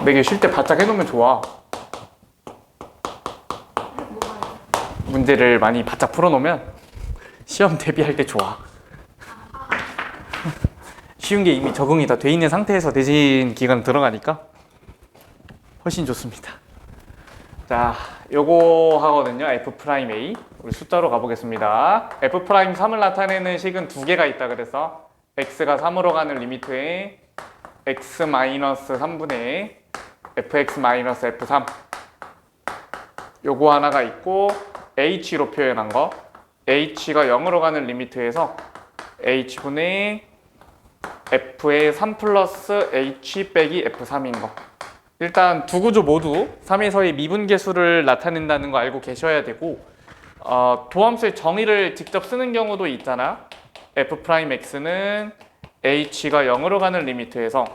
매일 쉴 때 바짝 해놓으면 좋아. 문제를 많이 바짝 풀어놓으면 시험 대비할 때 좋아. 쉬운 게 이미 적응이 다 돼 있는 상태에서 대신 기간 들어가니까 훨씬 좋습니다. 자, 요거 하거든요. F'A. 우리 숫자로 가보겠습니다. F'3을 나타내는 식은 두 개가 있다 그래서 x가 3으로 가는 리미트에 x-3분의 fx-f3 요거 하나가 있고 h로 표현한 거 h가 0으로 가는 리미트에서 h분의 f의 3 플러스 h 빼기 f3인 거. 일단 두 구조 모두 3에서의 미분계수를 나타낸다는 거 알고 계셔야 되고 도함수의 정의를 직접 쓰는 경우도 있잖아. f'x는 h가 0으로 가는 리미트에서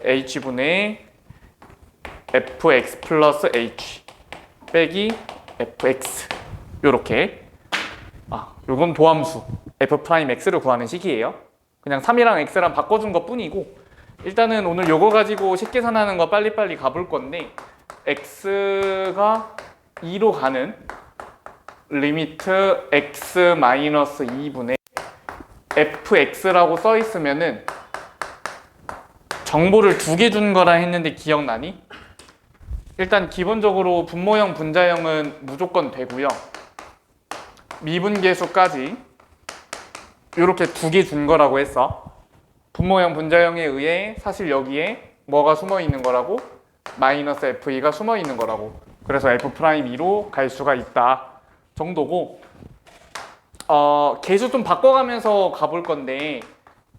h분의 fx 플러스 h 빼기 fx 요렇게 요건 도함수 f'x를 구하는 식이에요. 그냥 3이랑 x랑 바꿔준 것 뿐이고 일단은 오늘 요거 가지고 식계산하는 거 빨리빨리 가볼 건데 x가 2로 가는 리미트 x-2분의 fx라고 써 있으면은 정보를 두 개 준 거라 했는데 기억나니? 일단 기본적으로 분모형, 분자형은 무조건 되고요. 미분계수까지 이렇게 두 개 준 거라고 했어. 분모형, 분자형에 의해 사실 여기에 뭐가 숨어 있는 거라고? 마이너스 FE가 숨어 있는 거라고. 그래서 F'2로 갈 수가 있다 정도고 계수 좀 바꿔가면서 가볼 건데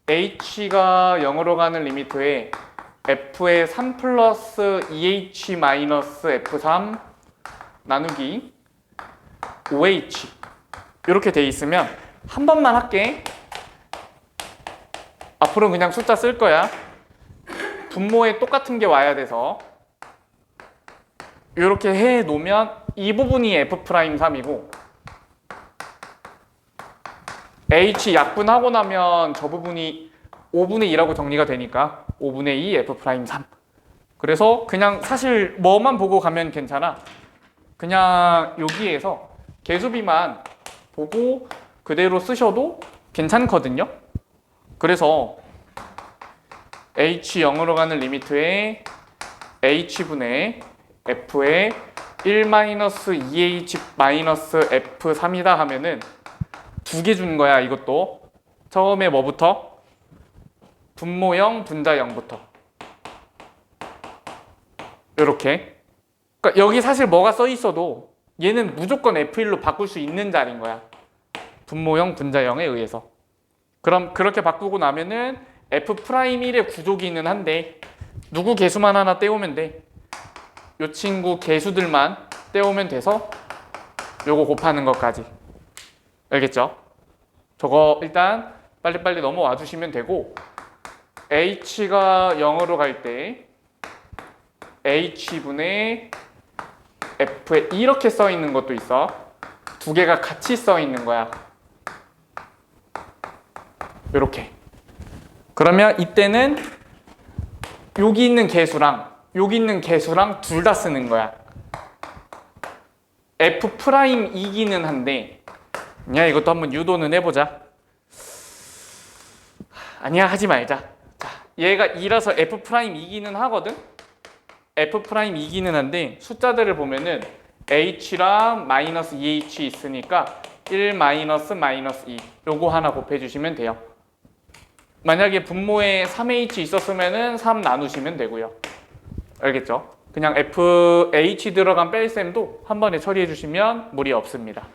H가 0으로 가는 리미트에 F의 3 플러스 2H 마이너스 F3 나누기 5H 이렇게 돼 있으면 한 번만 할게. 앞으로는 그냥 숫자 쓸 거야. 분모에 똑같은 게 와야 돼서 이렇게 해 놓으면 이 부분이 F'3이고 H 약분하고 나면 저 부분이 5분의 2라고 정리가 되니까 5분의 2 F'3. 그래서 그냥 사실 뭐만 보고 가면 괜찮아. 그냥 여기에서 개수비만 보고 그대로 쓰셔도 괜찮거든요. 그래서 H 0으로 가는 리미트에 H분의 F의 1-2H-F3이다 하면은 두 개 준 거야. 이것도 처음에 뭐부터? 분모형, 분자형부터 이렇게. 그러니까 여기 사실 뭐가 써 있어도 얘는 무조건 F1로 바꿀 수 있는 자리인 거야. 분모형, 분자형에 의해서. 그럼 그렇게 바꾸고 나면은 F'1의 구조기는 한데 누구 개수만 하나 떼오면 돼. 요 친구 개수들만 떼오면 돼서 요거 곱하는 것까지. 알겠죠? 저거 일단 빨리빨리 넘어와 주시면 되고 H가 0으로 갈 때 H분의 F에 이렇게 써 있는 것도 있어. 두 개가 같이 써 있는 거야. 이렇게. 그러면 이때는 여기 있는 개수랑 여기 있는 개수랑 둘 다 쓰는 거야. F'이기는 한데 그냥 이것도 한번 유도는 해보자. 아니야, 하지 말자. 자, 얘가 2라서 F'이기는 하거든. F'이기는 한데 숫자들을 보면은 H랑 마이너스 2H 있으니까 1 마이너스 마이너스 2 요거 하나 곱해주시면 돼요. 만약에 분모에 3H 있었으면은 3 나누시면 되고요. 알겠죠? 그냥 FH 들어간 뺄셈도 한 번에 처리해 주시면 무리 없습니다.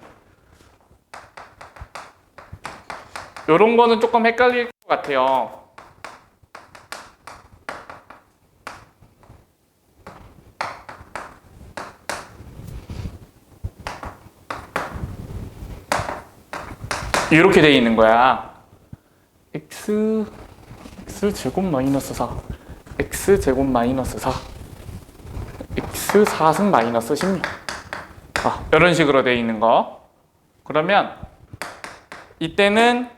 요런 거는 조금 헷갈릴 것 같아요. 이렇게 돼 있는 거야. x 제곱 마이너스 4 x 제곱 마이너스 4 x 4승 마이너스 16 이런 식으로 돼 있는 거. 그러면 이때는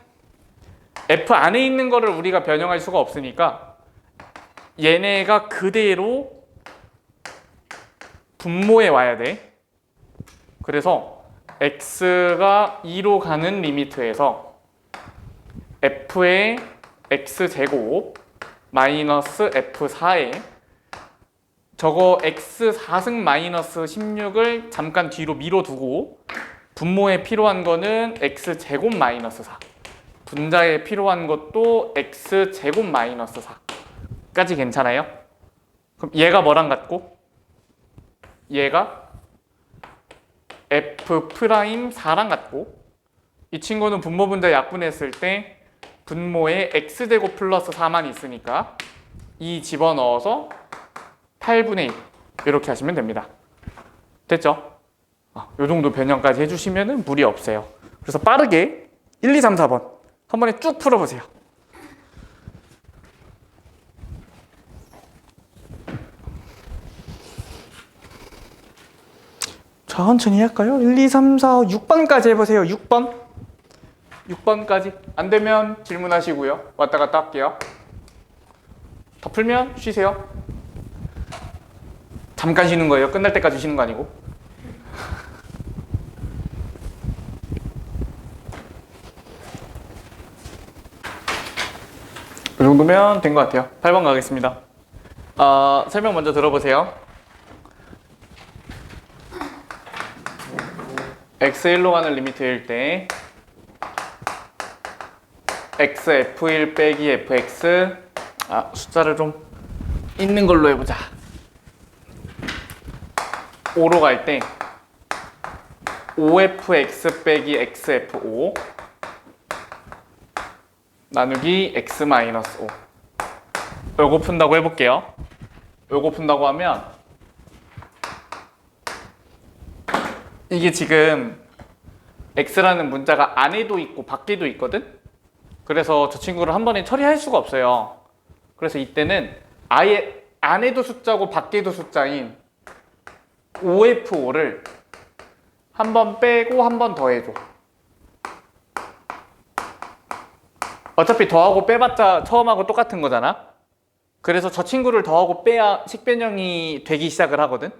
f 안에 있는 거를 우리가 변형할 수가 없으니까 얘네가 그대로 분모에 와야 돼. 그래서 x가 2로 가는 리미트에서 f의 x제곱 마이너스 f4에 저거 x4승 마이너스 16을 잠깐 뒤로 밀어두고 분모에 필요한 거는 x제곱 마이너스 4, 분자에 필요한 것도 x제곱 마이너스 4까지 괜찮아요? 그럼 얘가 뭐랑 같고? 얘가 f'4랑 같고, 이 친구는 분모 분자 약분했을 때 분모에 x제곱 플러스 4만 있으니까 이 집어넣어서 8분의 1 이렇게 하시면 됩니다. 됐죠? 요 정도 변형까지 해주시면 무리 없어요. 그래서 빠르게 1, 2, 3, 4번 한 번에 쭉 풀어보세요. 천천히 할까요? 1, 2, 3, 4, 6번까지 해보세요. 6번까지 안 되면 질문하시고요. 왔다 갔다 할게요. 더 풀면 쉬세요. 잠깐 쉬는 거예요. 끝날 때까지 쉬는 거 아니고. 이 정도면 된 것 같아요. 8번 가겠습니다. 설명 먼저 들어보세요. x1로 가는 리미트일 때 x f1 빼기 fx, 숫자를 좀 있는 걸로 해보자. 5로 갈 때 5fx 빼기 xf5 나누기 x-5 요거 푼다고 해볼게요. 요거 푼다고 하면 이게 지금 x라는 문자가 안에도 있고 밖에도 있거든? 그래서 저 친구를 한 번에 처리할 수가 없어요. 그래서 이때는 아예 안에도 숫자고 밖에도 숫자인 5f5를 한 번 빼고 한 번 더해줘. 어차피 더하고 빼봤자 처음하고 똑같은 거잖아. 그래서 저 친구를 더하고 빼야 식변형이 되기 시작을 하거든.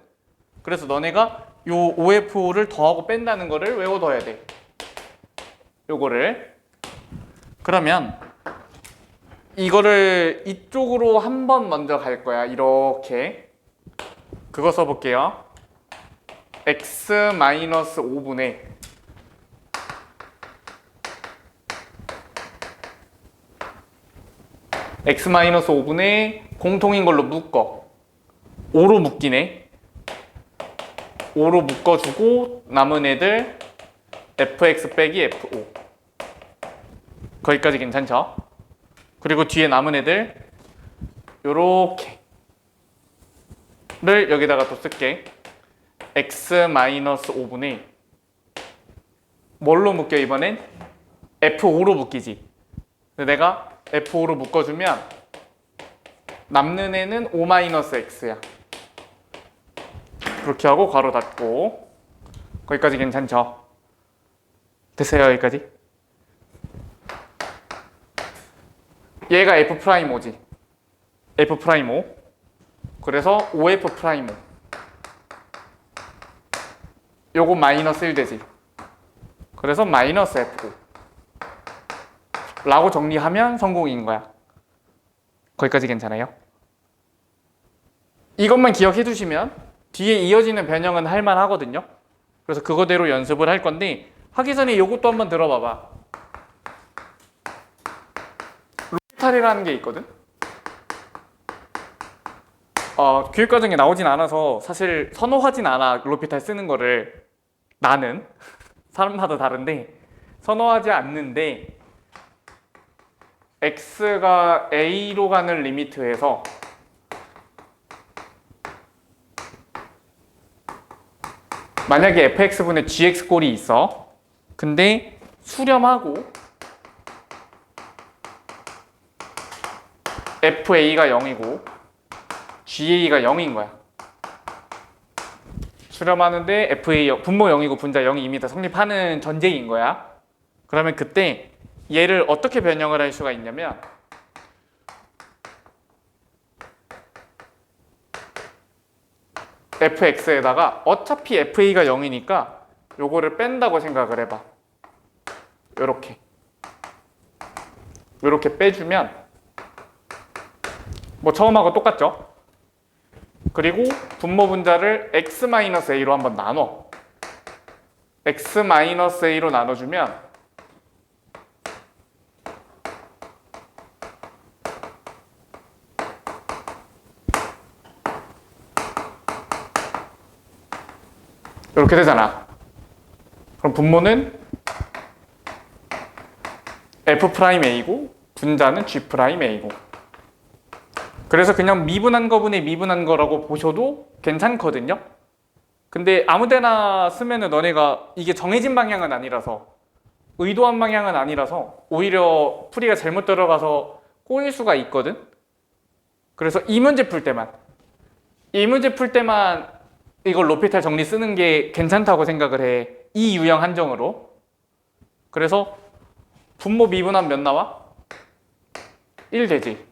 그래서 너네가 요 5f5를 더하고 뺀다는 거를 외워둬야 돼. 요거를. 그러면 이거를 이쪽으로 한 번 먼저 갈 거야. 이렇게. 그거 써볼게요. x-5분의 x-5분의 공통인 걸로 묶어. 5로 묶이네. 5로 묶어주고 남은 애들 fx 빼기 f5 거기까지 괜찮죠? 그리고 뒤에 남은 애들 요렇게 를 여기다가 또 쓸게. x-5분의 뭘로 묶여 이번엔? f5로 묶이지. 근데 내가 f5로 묶어주면 남는 애는 5-x야. 그렇게 하고 괄호 닫고 거기까지 괜찮죠? 됐어요 여기까지? 얘가 F'O지. F'O. 그래서 5F'O. 요거 마이너스 1 되지. 그래서 마이너스 F5 라고 정리하면 성공인 거야. 거기까지 괜찮아요? 이것만 기억해 두시면 뒤에 이어지는 변형은 할만 하거든요. 그래서 그거대로 연습을 할 건데 하기 전에 이것도 한번 들어봐봐. 로피탈이라는 게 있거든. 교육과정에 나오진 않아서 사실 선호하진 않아. 로피탈 쓰는 거를. 나는 사람마다 다른데 선호하지 않는데, x가 a로 가는 리미트에서 만약에 fx분의 gx 꼴이 있어. 근데 수렴하고 fa가 0이고 ga가 0인 거야. 수렴하는데 fa 분모 0이고 분자 0이 이미 다 성립하는 전제인 거야. 그러면 그때 얘를 어떻게 변형을 할 수가 있냐면, fx에다가 어차피 fa가 0이니까 요거를 뺀다고 생각을 해봐. 요렇게 빼주면 뭐 처음하고 똑같죠? 그리고 분모 분자를 x-a로 한번 나눠. x-a로 나눠주면 이렇게 되잖아. 그럼 분모는 f'a고 분자는 g'a고. 그래서 그냥 미분한 거분의 미분한 거라고 보셔도 괜찮거든요. 근데 아무데나 쓰면은 너네가 이게 정해진 방향은 아니라서, 의도한 방향은 아니라서 오히려 풀이가 잘못 들어가서 꼬일 수가 있거든. 그래서 이 문제 풀 때만 이걸 로피탈 정리 쓰는 게 괜찮다고 생각을 해. 이 유형 한정으로. 그래서 분모 미분하면 몇 나와? 1 되지.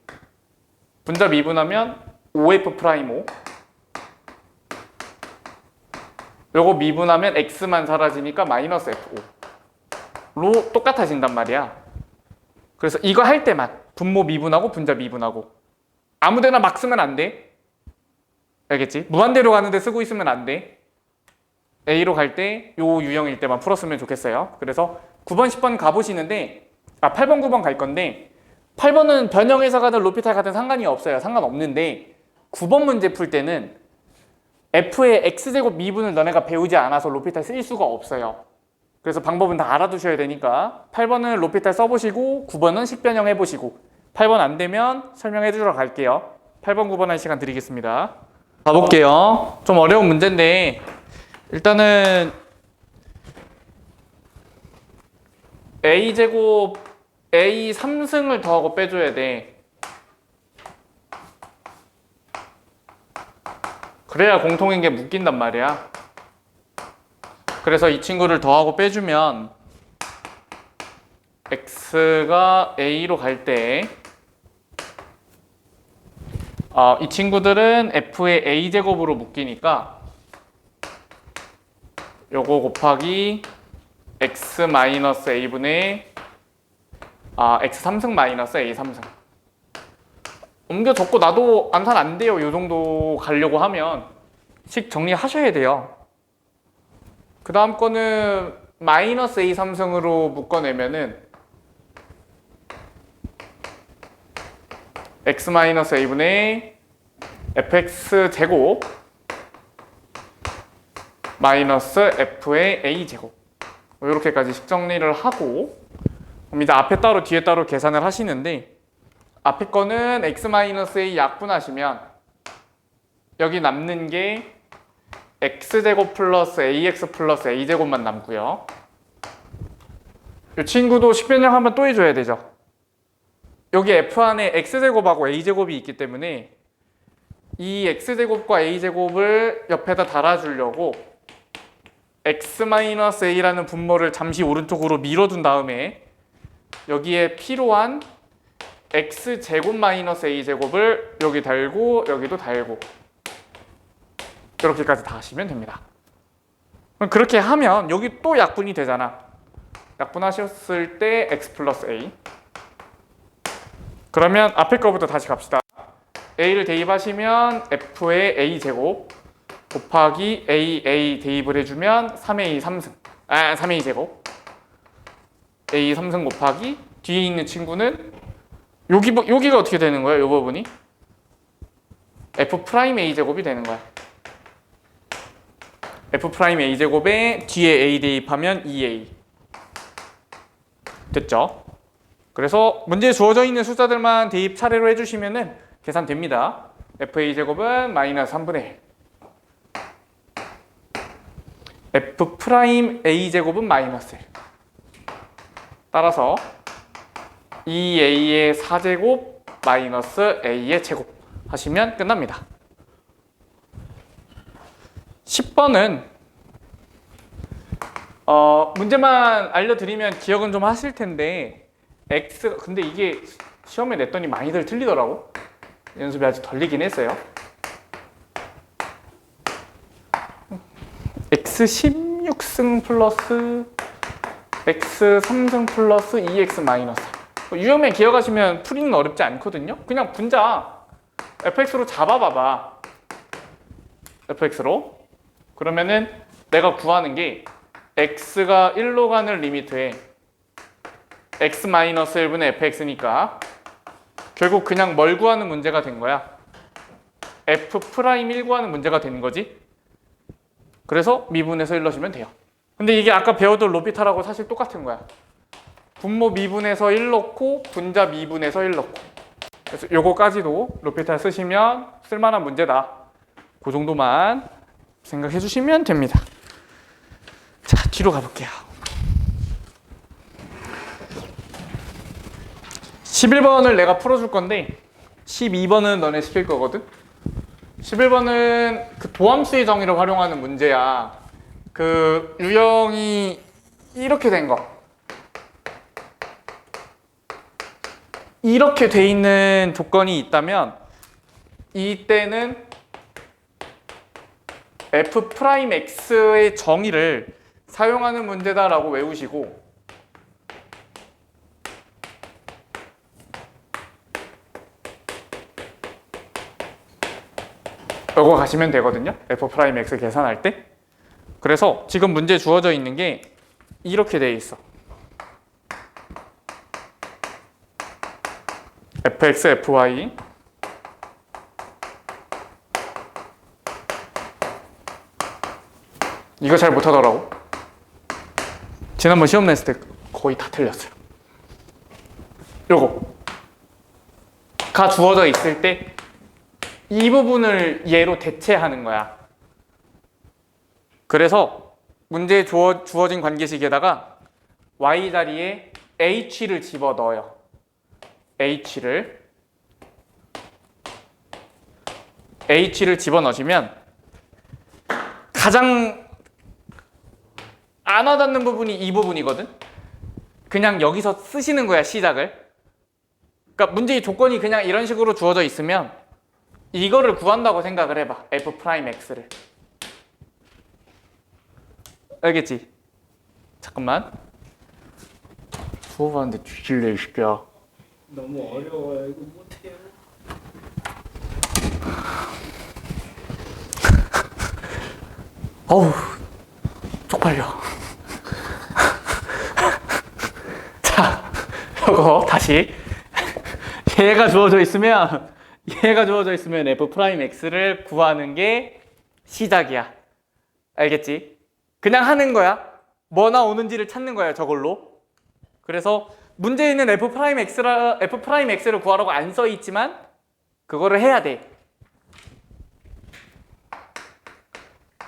분자 미분하면 5f'5. 요거 미분하면 x만 사라지니까 마이너스 f5로 똑같아진단 말이야. 그래서 이거 할 때만 분모 미분하고 분자 미분하고. 아무데나 막 쓰면 안 돼. 알겠지? 무한대로 가는데 쓰고 있으면 안 돼. A로 갈 때 요 유형일 때만 풀었으면 좋겠어요. 그래서 9번, 10번 가보시는데 8번, 9번 갈 건데 8번은 변형해서 가든 로피탈 가든 상관이 없어요. 상관없는데 9번 문제 풀 때는 F의 X제곱 미분을 너네가 배우지 않아서 로피탈 쓸 수가 없어요. 그래서 방법은 다 알아두셔야 되니까 8번은 로피탈 써보시고 9번은 식변형 해보시고 8번 안 되면 설명해 주러 갈게요. 8번, 9번 할 시간 드리겠습니다. 가볼게요. 좀 어려운 문제인데 일단은 a제곱 a 3승을 더하고 빼줘야 돼. 그래야 공통인 게 묶인단 말이야. 그래서 이 친구를 더하고 빼주면 x가 a로 갈 때 이 친구들은 f의 a제곱으로 묶이니까 요거 곱하기 x-a분의 x 3승 마이너스 a 3승. 옮겨 적고 나도 암산 안 돼요. 요 정도 가려고 하면 식 정리하셔야 돼요. 그 다음 거는 마이너스 a 3승으로 묶어내면은 x-a분의 fx 제곱 마이너스 f의 a제곱. 이렇게까지 식정리를 하고 그럼 이제 앞에 따로 뒤에 따로 계산을 하시는데 앞에 거는 x-a 약분하시면 여기 남는 게 x제곱 플러스 ax 플러스 a제곱만 남고요. 이 친구도 식변형 또 해줘야 되죠. 여기 f 안에 x제곱하고 a제곱이 있기 때문에 이 x제곱과 a제곱을 옆에다 달아주려고 x-a라는 분모를 잠시 오른쪽으로 밀어둔 다음에 여기에 필요한 x제곱 마이너스 a제곱을 여기 달고 여기도 달고 이렇게까지 다 하시면 됩니다. 그럼 그렇게 하면 여기 또 약분이 되잖아. 약분하셨을 때 x 플러스 a. 그러면 앞에 거부터 다시 갑시다. a를 대입하시면 f의 a제곱 곱하기 a 대입을 해주면 3a 3승 3a 제곱 a 3승 곱하기 뒤에 있는 친구는 여기가 어떻게 되는 거야? 이 부분이 f 프라임 a 제곱이 되는 거야. f 프라임 a 제곱에 뒤에 a 대입하면 2a 됐죠? 그래서 문제에 주어져 있는 숫자들만 대입 차례로 해주시면은 계산됩니다. fa 제곱은 마이너스 3분의 1 f 프라임 a 제곱은 마이너스 1 따라서 2a의 4제곱 마이너스 a의 제곱 하시면 끝납니다. 10번은 문제만 알려드리면 기억은 좀 하실 텐데 x 근데 이게 시험에 냈더니 많이들 틀리더라고. 연습이 아직 덜리긴 했어요. x 16승 플러스 x 3승 플러스 2x 마이너스. 유형면 기억하시면 풀이는 어렵지 않거든요. 그냥 분자 fx로 잡아봐봐. fx로. 그러면은 내가 구하는 게 x가 1로 가는 리미트에 x 마이너스 1분의 fx니까 결국 그냥 뭘 구하는 문제가 된 거야. f 프라임 1 구하는 문제가 되는 거지. 그래서 미분에서 1 넣으시면 돼요. 근데 이게 아까 배우던 로피탈하고 사실 똑같은 거야. 분모 미분에서 1 넣고 분자 미분에서 1 넣고. 그래서 요거까지도 로피탈 쓰시면 쓸만한 문제다. 그 정도만 생각해 주시면 됩니다. 자, 뒤로 가볼게요. 11번을 내가 풀어줄 건데 12번은 너네 시킬 거거든. 11번은 그 도함수의 정의를 활용하는 문제야. 그 유형이 이렇게 된 거. 이렇게 돼 있는 조건이 있다면 이때는 f'x의 정의를 사용하는 문제다라고 외우시고, 이거 가시면 되거든요. f'x 계산할 때. 그래서 지금 문제 주어져 있는 게 이렇게 돼 있어. fx, fy 이거 잘 못하더라고. 지난번 시험 냈을 때 거의 다 틀렸어요. 요거가 주어져 있을 때 이 부분을 얘로 대체하는 거야. 그래서 문제에 주어진 관계식에다가 y 자리에 h를 집어넣어요. h를 집어넣으시면 가장 안 와닿는 부분이 이 부분이거든. 그냥 여기서 쓰시는 거야, 시작을. 그러니까 문제의 조건이 그냥 이런 식으로 주어져 있으면 이거를 구한다고 생각을 해봐. f'x를. 알겠지? 잠깐만. 수업하는데 뒤질래 이 새끼야. 너무 어려워요. 이거 못해요. 어우, 쪽팔려. 자, 이거 다시. 얘가 주어져 있으면 f'x를 구하는 게 시작이야. 알겠지? 그냥 하는 거야. 뭐 나오는지를 찾는 거야, 저걸로. 그래서 문제에 있는 f'x를 구하라고 안 써 있지만 그거를 해야 돼.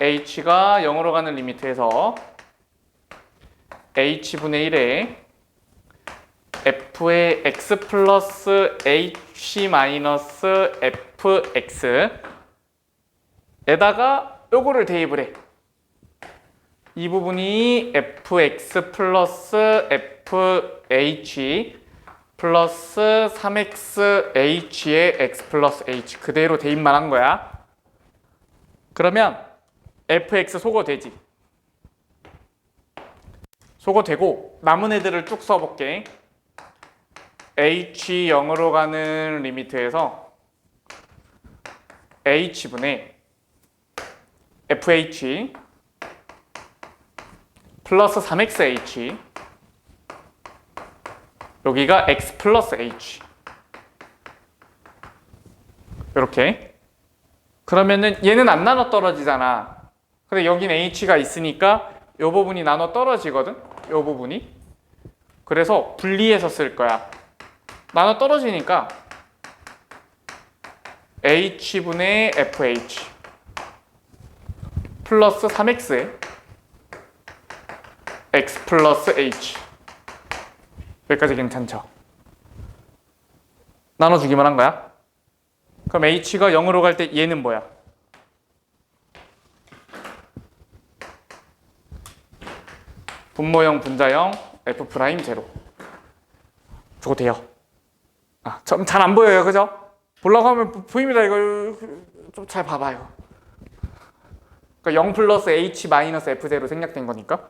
h가 0으로 가는 리미트에서 h분의 1에 f의 x 플러스 h 마이너스 fx 에다가 요거를 대입을 해. 이 부분이 fx 플러스 fh 플러스 3xh의 x 플러스 h 그대로 대입만 한 거야. 그러면 fx 소거되지. 소거되고 남은 애들을 쭉 써볼게. h 0으로 가는 리미트에서 h분의 fh 플러스 3xh 여기가 x 플러스 h 이렇게. 그러면은 얘는 안 나눠 떨어지잖아. 근데 여긴 h가 있으니까 이 부분이 나눠 떨어지거든. 이 부분이. 그래서 분리해서 쓸 거야. 나눠 떨어지니까 h분의 fh 플러스 3x에 x 플러스 h 여기까지 괜찮죠? 나눠주기만 한 거야. 그럼 h가 0으로 갈 때 얘는 뭐야? 분모형 분자형 f'0 저거 돼요. 아, 좀 잘 안 보여요, 그죠? 보려고 하면 보입니다. 이거 좀 잘 봐봐요. 그러니까 0 플러스 h 마이너스 f0 생략된 거니까.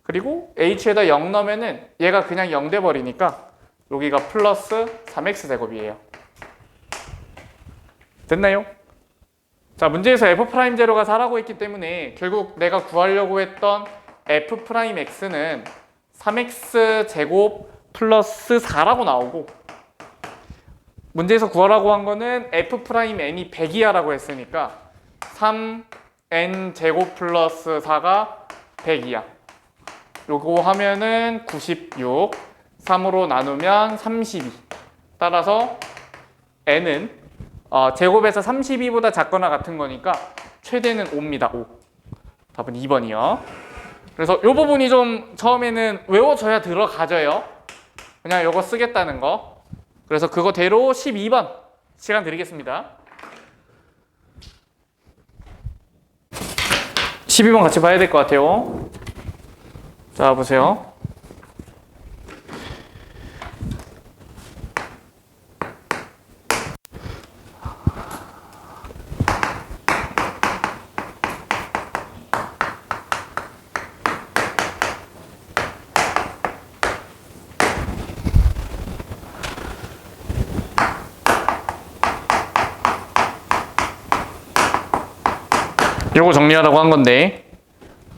그리고 h에다 0 넣으면은 얘가 그냥 0 돼버리니까 여기가 플러스 3x 제곱이에요. 됐나요? 자, 문제에서 f'0가 4라고 했기 때문에 결국 내가 구하려고 했던 f'x는 3x 제곱 플러스 4라고 나오고, 문제에서 구하라고 한 거는 f'n이 100이야라고 했으니까 3n 제곱 플러스 4가 100이야. 요거 하면은 96, 3으로 나누면 32. 따라서 n은 제곱에서 32보다 작거나 같은 거니까 최대는 5입니다. 5. 답은 2번이요. 그래서 이 부분이 좀 처음에는 외워져야 들어가져요. 그냥 요거 쓰겠다는 거. 그래서 그거대로 12번 시간 드리겠습니다. 12번 같이 봐야 될 것 같아요. 자, 보세요. 요거 정리하라고 한 건데,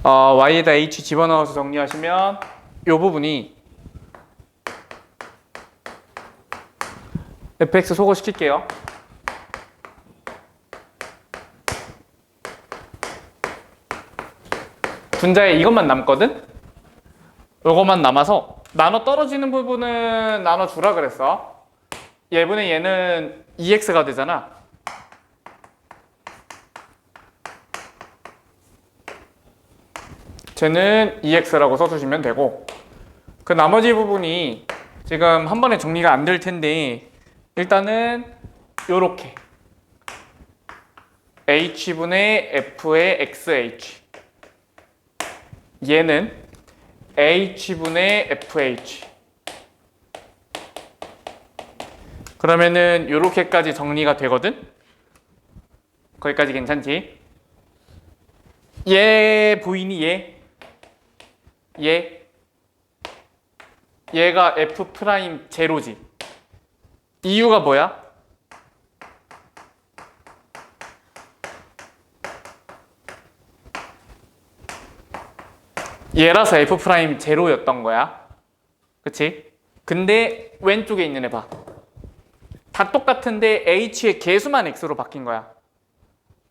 y에다 h 집어넣어서 정리하시면 요 부분이 fx 소거시킬게요. 분자에 이것만 남거든? 요것만 남아서 나눠 떨어지는 부분은 나눠주라 그랬어. 얘분의 얘는 2x가 되잖아. 쟤는 2x라고 써주시면 되고, 그 나머지 부분이 지금 한 번에 정리가 안 될 텐데 일단은 요렇게 h분의 f의 xh, 얘는 h분의 fh. 그러면은 요렇게까지 정리가 되거든? 거기까지 괜찮지? 얘 보이니? 얘가 f' 제로지. 이유가 뭐야? 얘라서 f' 제로였던 거야. 그치? 근데 왼쪽에 있는 애 봐. 다 똑같은데 h의 개수만 x로 바뀐 거야.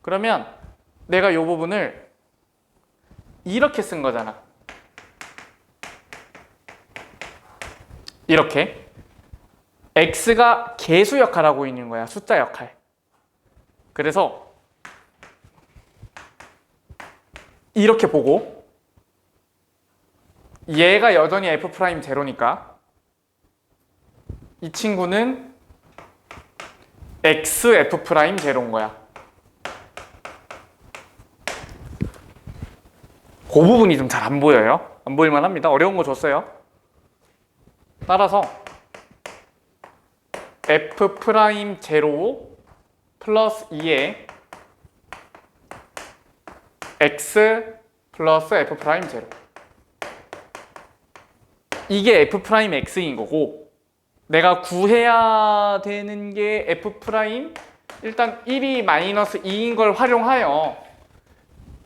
그러면 내가 이 부분을 이렇게 쓴 거잖아. 이렇게 x가 개수 역할을 하고 있는 거야. 숫자 역할. 그래서 이렇게 보고 얘가 여전히 f' 제로니까 이 친구는 xf' 제로인 거야. 그 부분이 좀 잘 안 보여요. 안 보일만 합니다. 어려운 거 줬어요. 따라서 f' 플러스 2에 x 플러스 f' 제로, 이게 f'x인 거고, 내가 구해야 되는 게 f' 일단 1이 마이너스 2인 걸 활용하여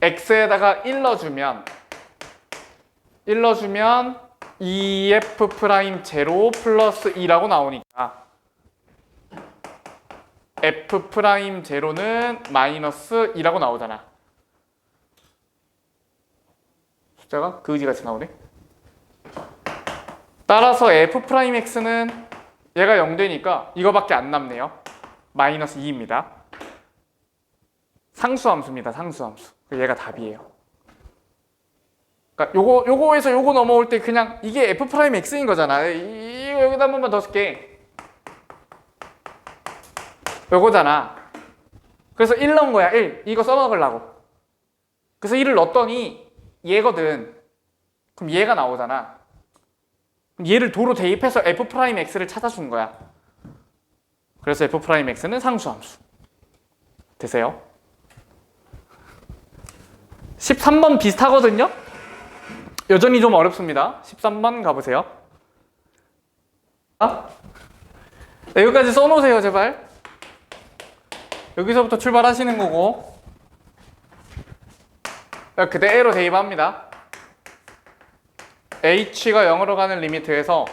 x에다가 1 넣어주면 2f' 제로 플러스 2라고 나오니까 f' 제로는 마이너스 2라고 나오잖아. 숫자가 그지같이 나오네. 따라서 f'x는 얘가 0 되니까 이거밖에 안 남네요. 마이너스 2입니다. 상수함수입니다. 상수함수. 얘가 답이에요. 그러니까 요거에서 요거 넘어올 때 그냥 이게 f'x인 거잖아. 이거 여기다 한 번만 더 쓸게. 요거잖아. 그래서 1 넣은 거야. 1. 이거 써먹으려고. 그래서 1을 넣었더니 얘거든. 그럼 얘가 나오잖아. 그럼 얘를 도로 대입해서 f'x를 찾아준 거야. 그래서 f'x는 상수함수. 되세요? 13번 비슷하거든요? 여전히 좀 어렵습니다. 13번 가보세요. 네, 여기까지 써놓으세요, 제발. 여기서부터 출발하시는 거고 그대로 대입합니다. h가 0으로 가는 리미트에서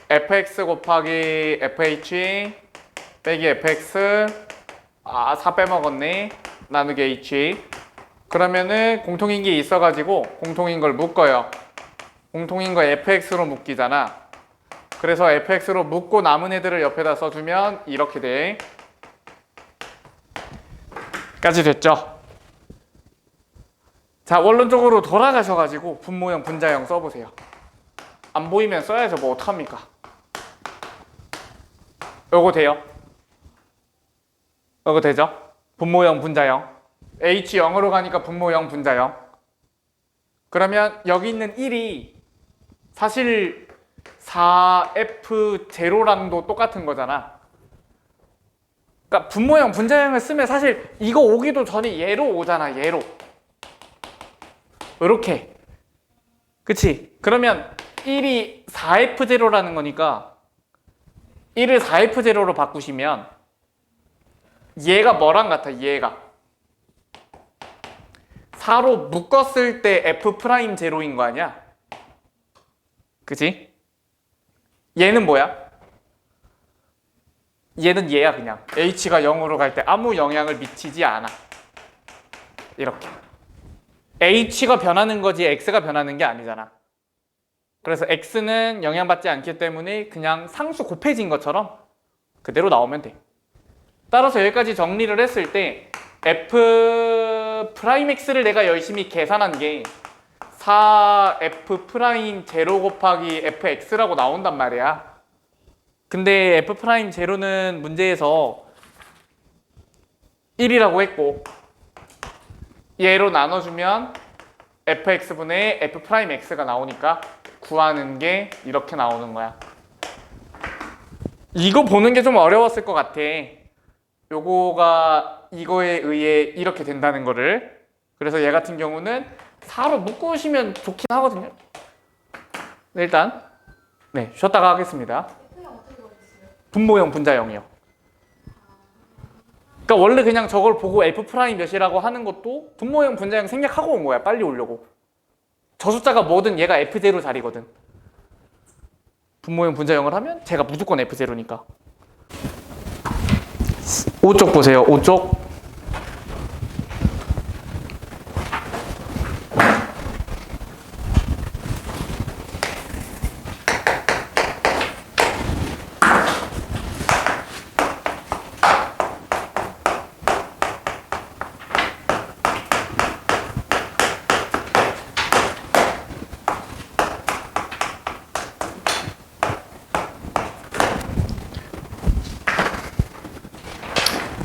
fx 곱하기 fh 빼기 fx 4 빼먹었네 나누기 h 그러면은 공통인 게 있어가지고 공통인 걸 묶어요. 공통인 거 fx로 묶이잖아. 그래서 fx로 묶고 남은 애들을 옆에다 써주면 이렇게 돼. 까지 됐죠? 자, 원론적으로 돌아가셔가지고 분모형, 분자형 써보세요. 안 보이면 써야죠. 뭐 어떡합니까? 요거 돼요? 요거 되죠? 분모형, 분자형. h 0으로 가니까 분모형, 분자형. 그러면 여기 있는 1이 사실 4f0랑도 똑같은 거잖아. 그러니까 분모형, 분자형을 쓰면 사실 이거 오기도 전에 얘로 오잖아. 얘로. 이렇게. 그치? 그러면 1이 4f0라는 거니까 1을 4f0로 바꾸시면 얘가 뭐랑 같아? 얘가 4로 묶었을 때 f'0인 거 아니야? 그치? 얘는 뭐야? 얘는 얘야 그냥. h가 0으로 갈 때 아무 영향을 미치지 않아. 이렇게. h가 변하는 거지 x가 변하는 게 아니잖아. 그래서 x는 영향받지 않기 때문에 그냥 상수 곱해진 것처럼 그대로 나오면 돼. 따라서 여기까지 정리를 했을 때 f'x를 내가 열심히 계산한 게 4f'0 곱하기 fx라고 나온단 말이야. 근데 f'0는 문제에서 1이라고 했고 얘로 나눠주면 fx분의 f'x가 나오니까 구하는 게 이렇게 나오는 거야. 이거 보는 게 좀 어려웠을 것 같아. 요거가 이거에 의해 이렇게 된다는 거를. 그래서 얘 같은 경우는 4로 묶으시면 좋긴 하거든요. 네, 일단 쉬었다가 하겠습니다. 분모형, 분자형이요. 그러니까 원래 그냥 저걸 보고 f' 몇이라고 하는 것도 분모형, 분자형 생략하고 온 거야. 빨리 오려고. 저 숫자가 뭐든 얘가 f0 자리거든. 분모형, 분자형을 하면 제가 무조건 f0니까. 5쪽 보세요. 5쪽.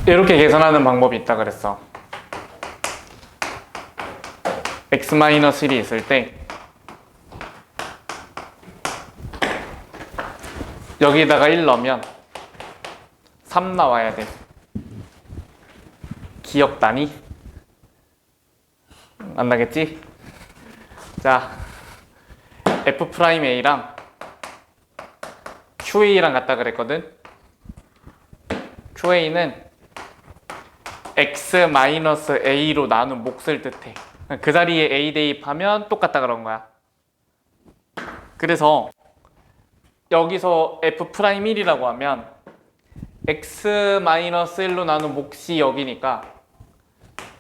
이렇게 계산하는 방법이 있다 그랬어. x-1이 있을 때 여기다가 1 넣으면 3 나와야 돼. 기억나니? 안 나겠지? 자, f'A랑 QA랑 같다 그랬거든. QA는 x-a로 나눈 몫을 뜻해. 그 자리에 a 대입하면 똑같다 그런 거야. 그래서 여기서 f'1이라고 하면 x-1로 나눈 몫이 여기니까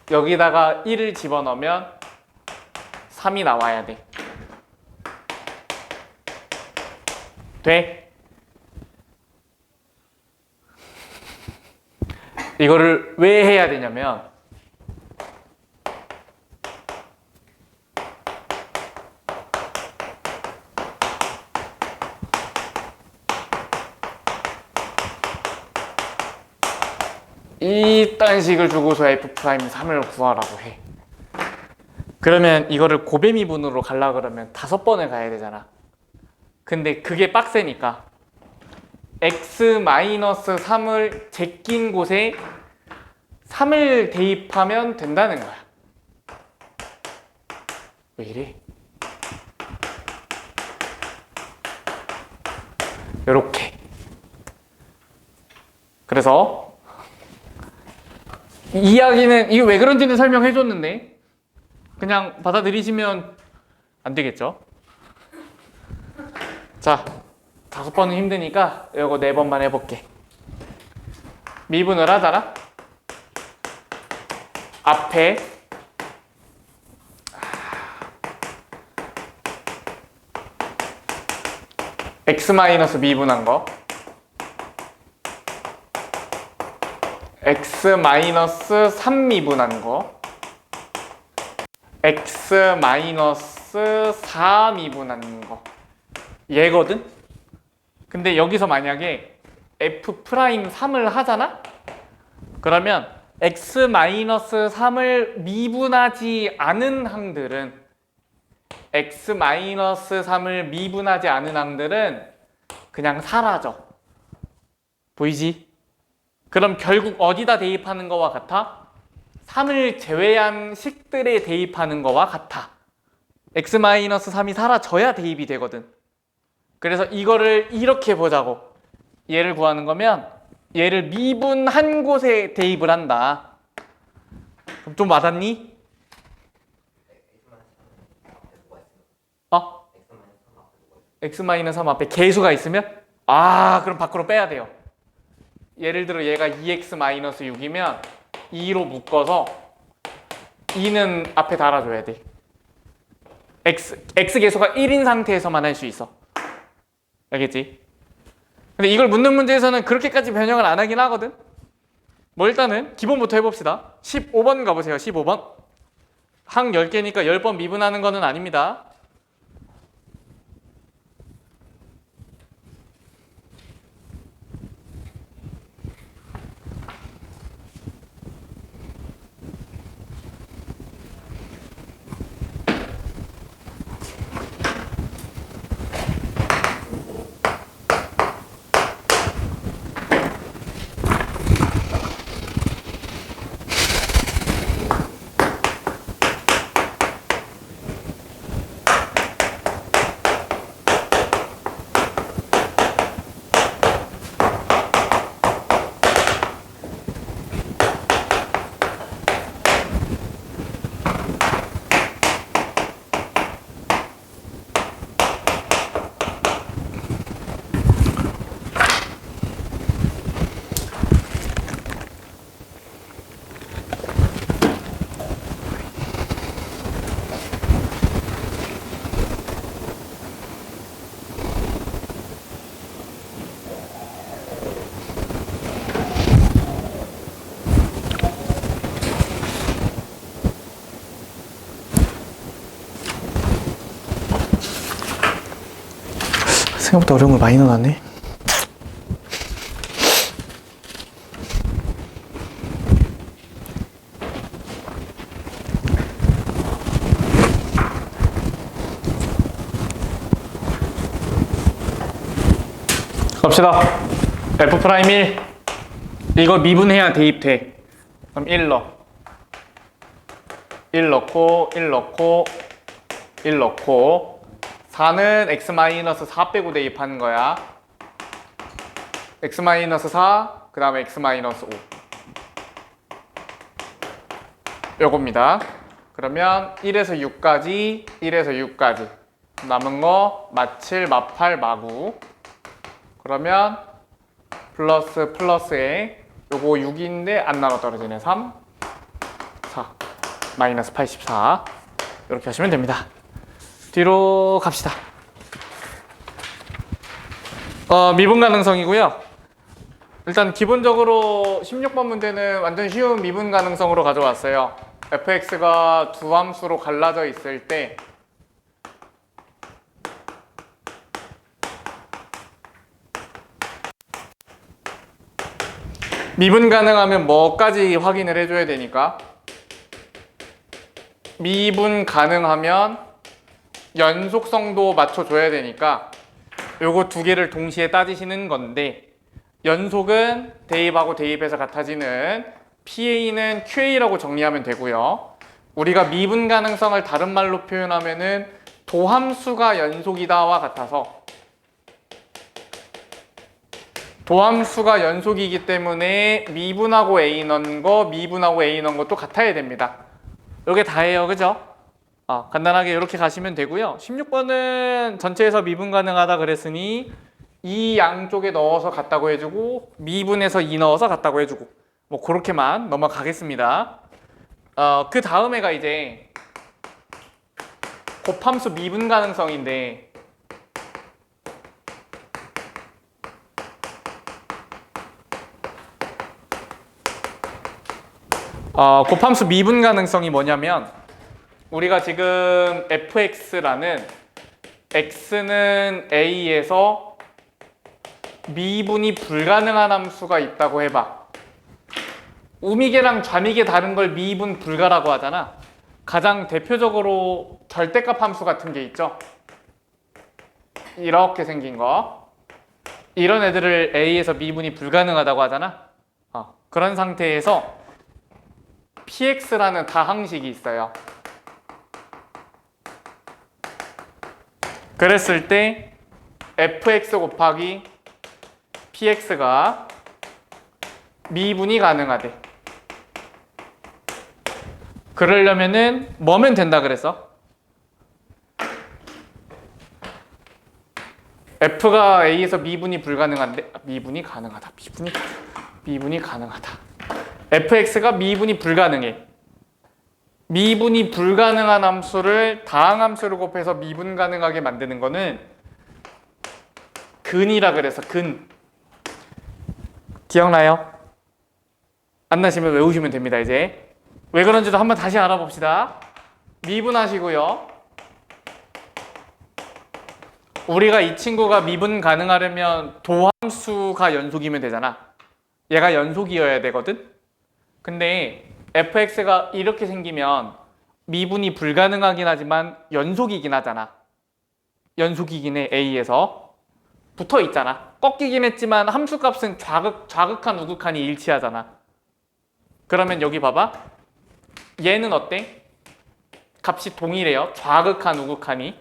여기다가 1을 집어넣으면 3이 나와야 돼. 돼? 이거를 왜 해야 되냐면 이딴 식을 주고서 f'3을 구하라고 해. 그러면 이거를 고배미분으로 가려 그러면 5번을 가야 되잖아. 근데 그게 빡세니까 x-3을 제낀 곳에 3을 대입하면 된다는 거야. 왜 이래? 요렇게. 그래서 이 이야기는 이게 왜 그런지는 설명해 줬는데 그냥 받아들이시면 안 되겠죠? 자, 5번은 힘드니까 이거 4번만 해볼게. 미분을 하잖아? 앞에 x 마이너스 미분한 거 x 마이너스 3 미분한 거 x 마이너스 4 미분한 거 얘거든? 근데 여기서 만약에 f 프라임 3을 하잖아? 그러면 x 마이너스 3을 미분하지 않은 항들은 x 마이너스 3을 미분하지 않은 항들은 그냥 사라져. 보이지? 그럼 결국 어디다 대입하는 거와 같아? 3을 제외한 식들에 대입하는 거와 같아. x 마이너스 3이 사라져야 대입이 되거든. 그래서 이거를 이렇게 보자고. 얘를 구하는 거면 얘를 미분한 곳에 대입을 한다. 그럼 좀 와닿니? 어? x-3 앞에 개수가 있으면? 아, 그럼 밖으로 빼야 돼요. 예를 들어 얘가 2x-6이면 2로 묶어서 2는 앞에 달아줘야 돼. x 개수가 1인 상태에서만 할 수 있어. 알겠지? 근데 이걸 묻는 문제에서는 그렇게까지 변형을 안 하긴 하거든. 뭐 일단은 기본부터 해봅시다. 15번 가보세요. 15번. 항 10개니까 10번 미분하는 거는 아닙니다. 생각보다 어려운 걸 많이 넣어놨네. 갑시다. f'1 이거 미분해야 대입돼. 그럼 1 넣어. 1 넣고 1 넣고 1 넣고 4는 x-4 빼고 대입하는 거야. x-4 그 다음에 x-5 요겁니다. 그러면 1에서 6까지 1에서 6까지 남은 거 마7 마8 마9 그러면 플러스 플러스에 요거 6인데 안 나눠 떨어지네. 3 4 마이너스 84 이렇게 하시면 됩니다. 뒤로 갑시다. 미분 가능성이고요. 일단 기본적으로 16번 문제는 완전 쉬운 미분 가능성으로 가져왔어요. fx가 두 함수로 갈라져 있을 때 미분 가능하면 뭐까지 확인을 해줘야 되니까 미분 가능하면 연속성도 맞춰줘야 되니까 요거 두 개를 동시에 따지시는 건데 연속은 대입하고 대입해서 같아지는 PA는 QA라고 정리하면 되고요. 우리가 미분 가능성을 다른 말로 표현하면은 도함수가 연속이다와 같아서 도함수가 연속이기 때문에 미분하고 A 넣은 거, 미분하고 A 넣은 것도 같아야 됩니다. 이게 다예요, 그죠? 간단하게 이렇게 가시면 되고요. 16번은 전체에서 미분 가능하다 그랬으니 이 양쪽에 넣어서 같다고 해주고 미분해서 2 넣어서 같다고 해주고 뭐 그렇게만 넘어가겠습니다. 그 다음에가 이제 곱함수 미분 가능성인데 곱함수 미분 가능성이 뭐냐면 우리가 지금 fx라는 x는 a에서 미분이 불가능한 함수가 있다고 해봐. 우미계랑 좌미계 다른 걸 미분 불가라고 하잖아. 가장 대표적으로 절대값 함수 같은 게 있죠. 이렇게 생긴 거. 이런 애들을 a에서 미분이 불가능하다고 하잖아. 그런 상태에서 px라는 다항식이 있어요. 그랬을 때 fx 곱하기 px가 미분이 가능하대. 그러려면은 뭐면 된다 그랬어? f가 a에서 미분이 불가능한데 미분이 가능하다. 미분이 가능하다. fx가 미분이 불가능해. 미분이 불가능한 함수를 다항함수를 곱해서 미분 가능하게 만드는 거는 근이라 그래서 근. 기억나요? 안 나시면 외우시면 됩니다. 이제 왜 그런지도 한번 다시 알아봅시다. 미분하시고요. 우리가 이 친구가 미분 가능하려면 도함수가 연속이면 되잖아. 얘가 연속이어야 되거든. 근데 fx가 이렇게 생기면 미분이 불가능하긴 하지만 연속이긴 하잖아. 연속이긴 해. a에서 붙어 있잖아. 꺾이긴 했지만 함수값은 좌극한 우극한이 일치하잖아. 그러면 여기 봐봐. 얘는 어때? 값이 동일해요. 좌극한 우극한이.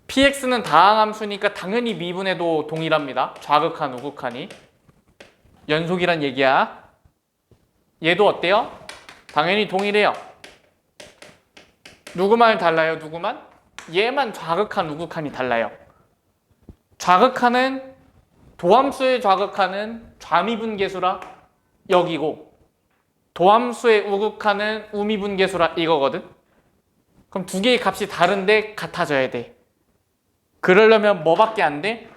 px는 다항함수니까 당연히 미분해도 동일합니다. 좌극한 우극한이. 연속이란 얘기야. 얘도 어때요? 당연히 동일해요. 누구만 달라요? 누구만? 얘만 좌극한 우극한이 달라요. 좌극한은 도함수의 좌극한은 좌미분계수라 여기고 도함수의 우극한은 우미분계수라 이거거든. 그럼 두 개의 값이 다른데 같아져야 돼. 그러려면 뭐밖에 안 돼?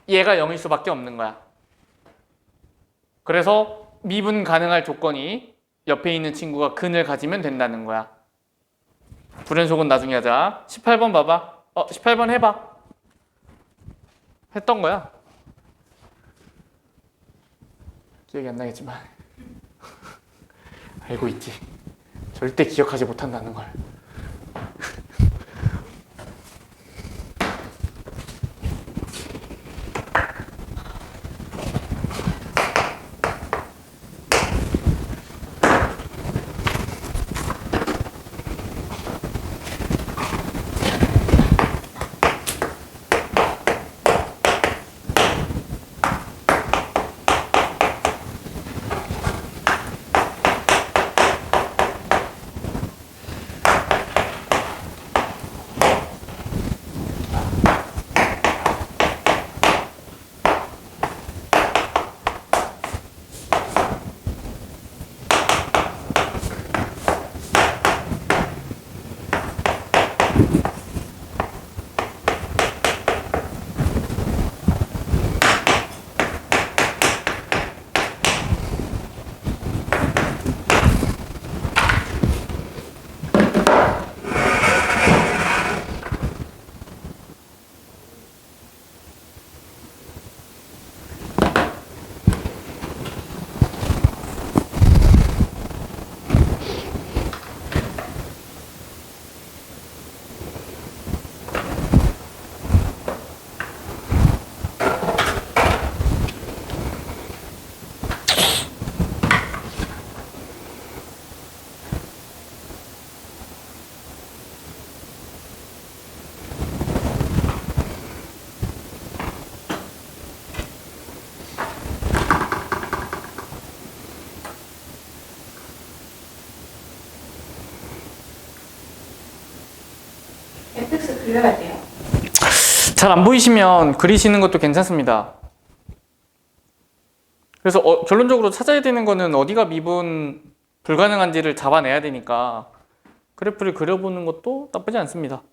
얘가 0일 수밖에 없는 거야. 그래서 미분 가능할 조건이 옆에 있는 친구가 근을 가지면 된다는 거야. 불연속은 나중에 하자. 18번 봐봐. 18번 해봐. 했던 거야. 기억이 안 나겠지만 알고 있지. 절대 기억하지 못한다는 걸. 그려야 돼요? 잘 안 보이시면 그리시는 것도 괜찮습니다. 그래서 결론적으로 찾아야 되는 거는 어디가 미분 불가능한지를 잡아내야 되니까 그래프를 그려보는 것도 나쁘지 않습니다.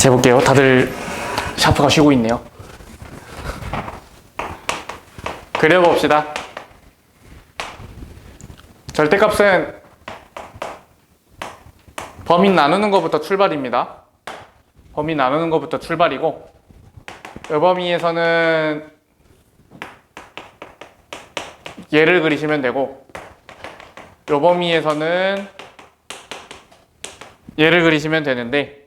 같이 해볼게요. 다들 샤프가 쉬고 있네요. 그려봅시다. 절대값은 범위 나누는 것부터 출발입니다. 범위 나누는 것부터 출발이고 이 범위에서는 얘를 그리시면 되고 이 범위에서는 얘를 그리시면 되는데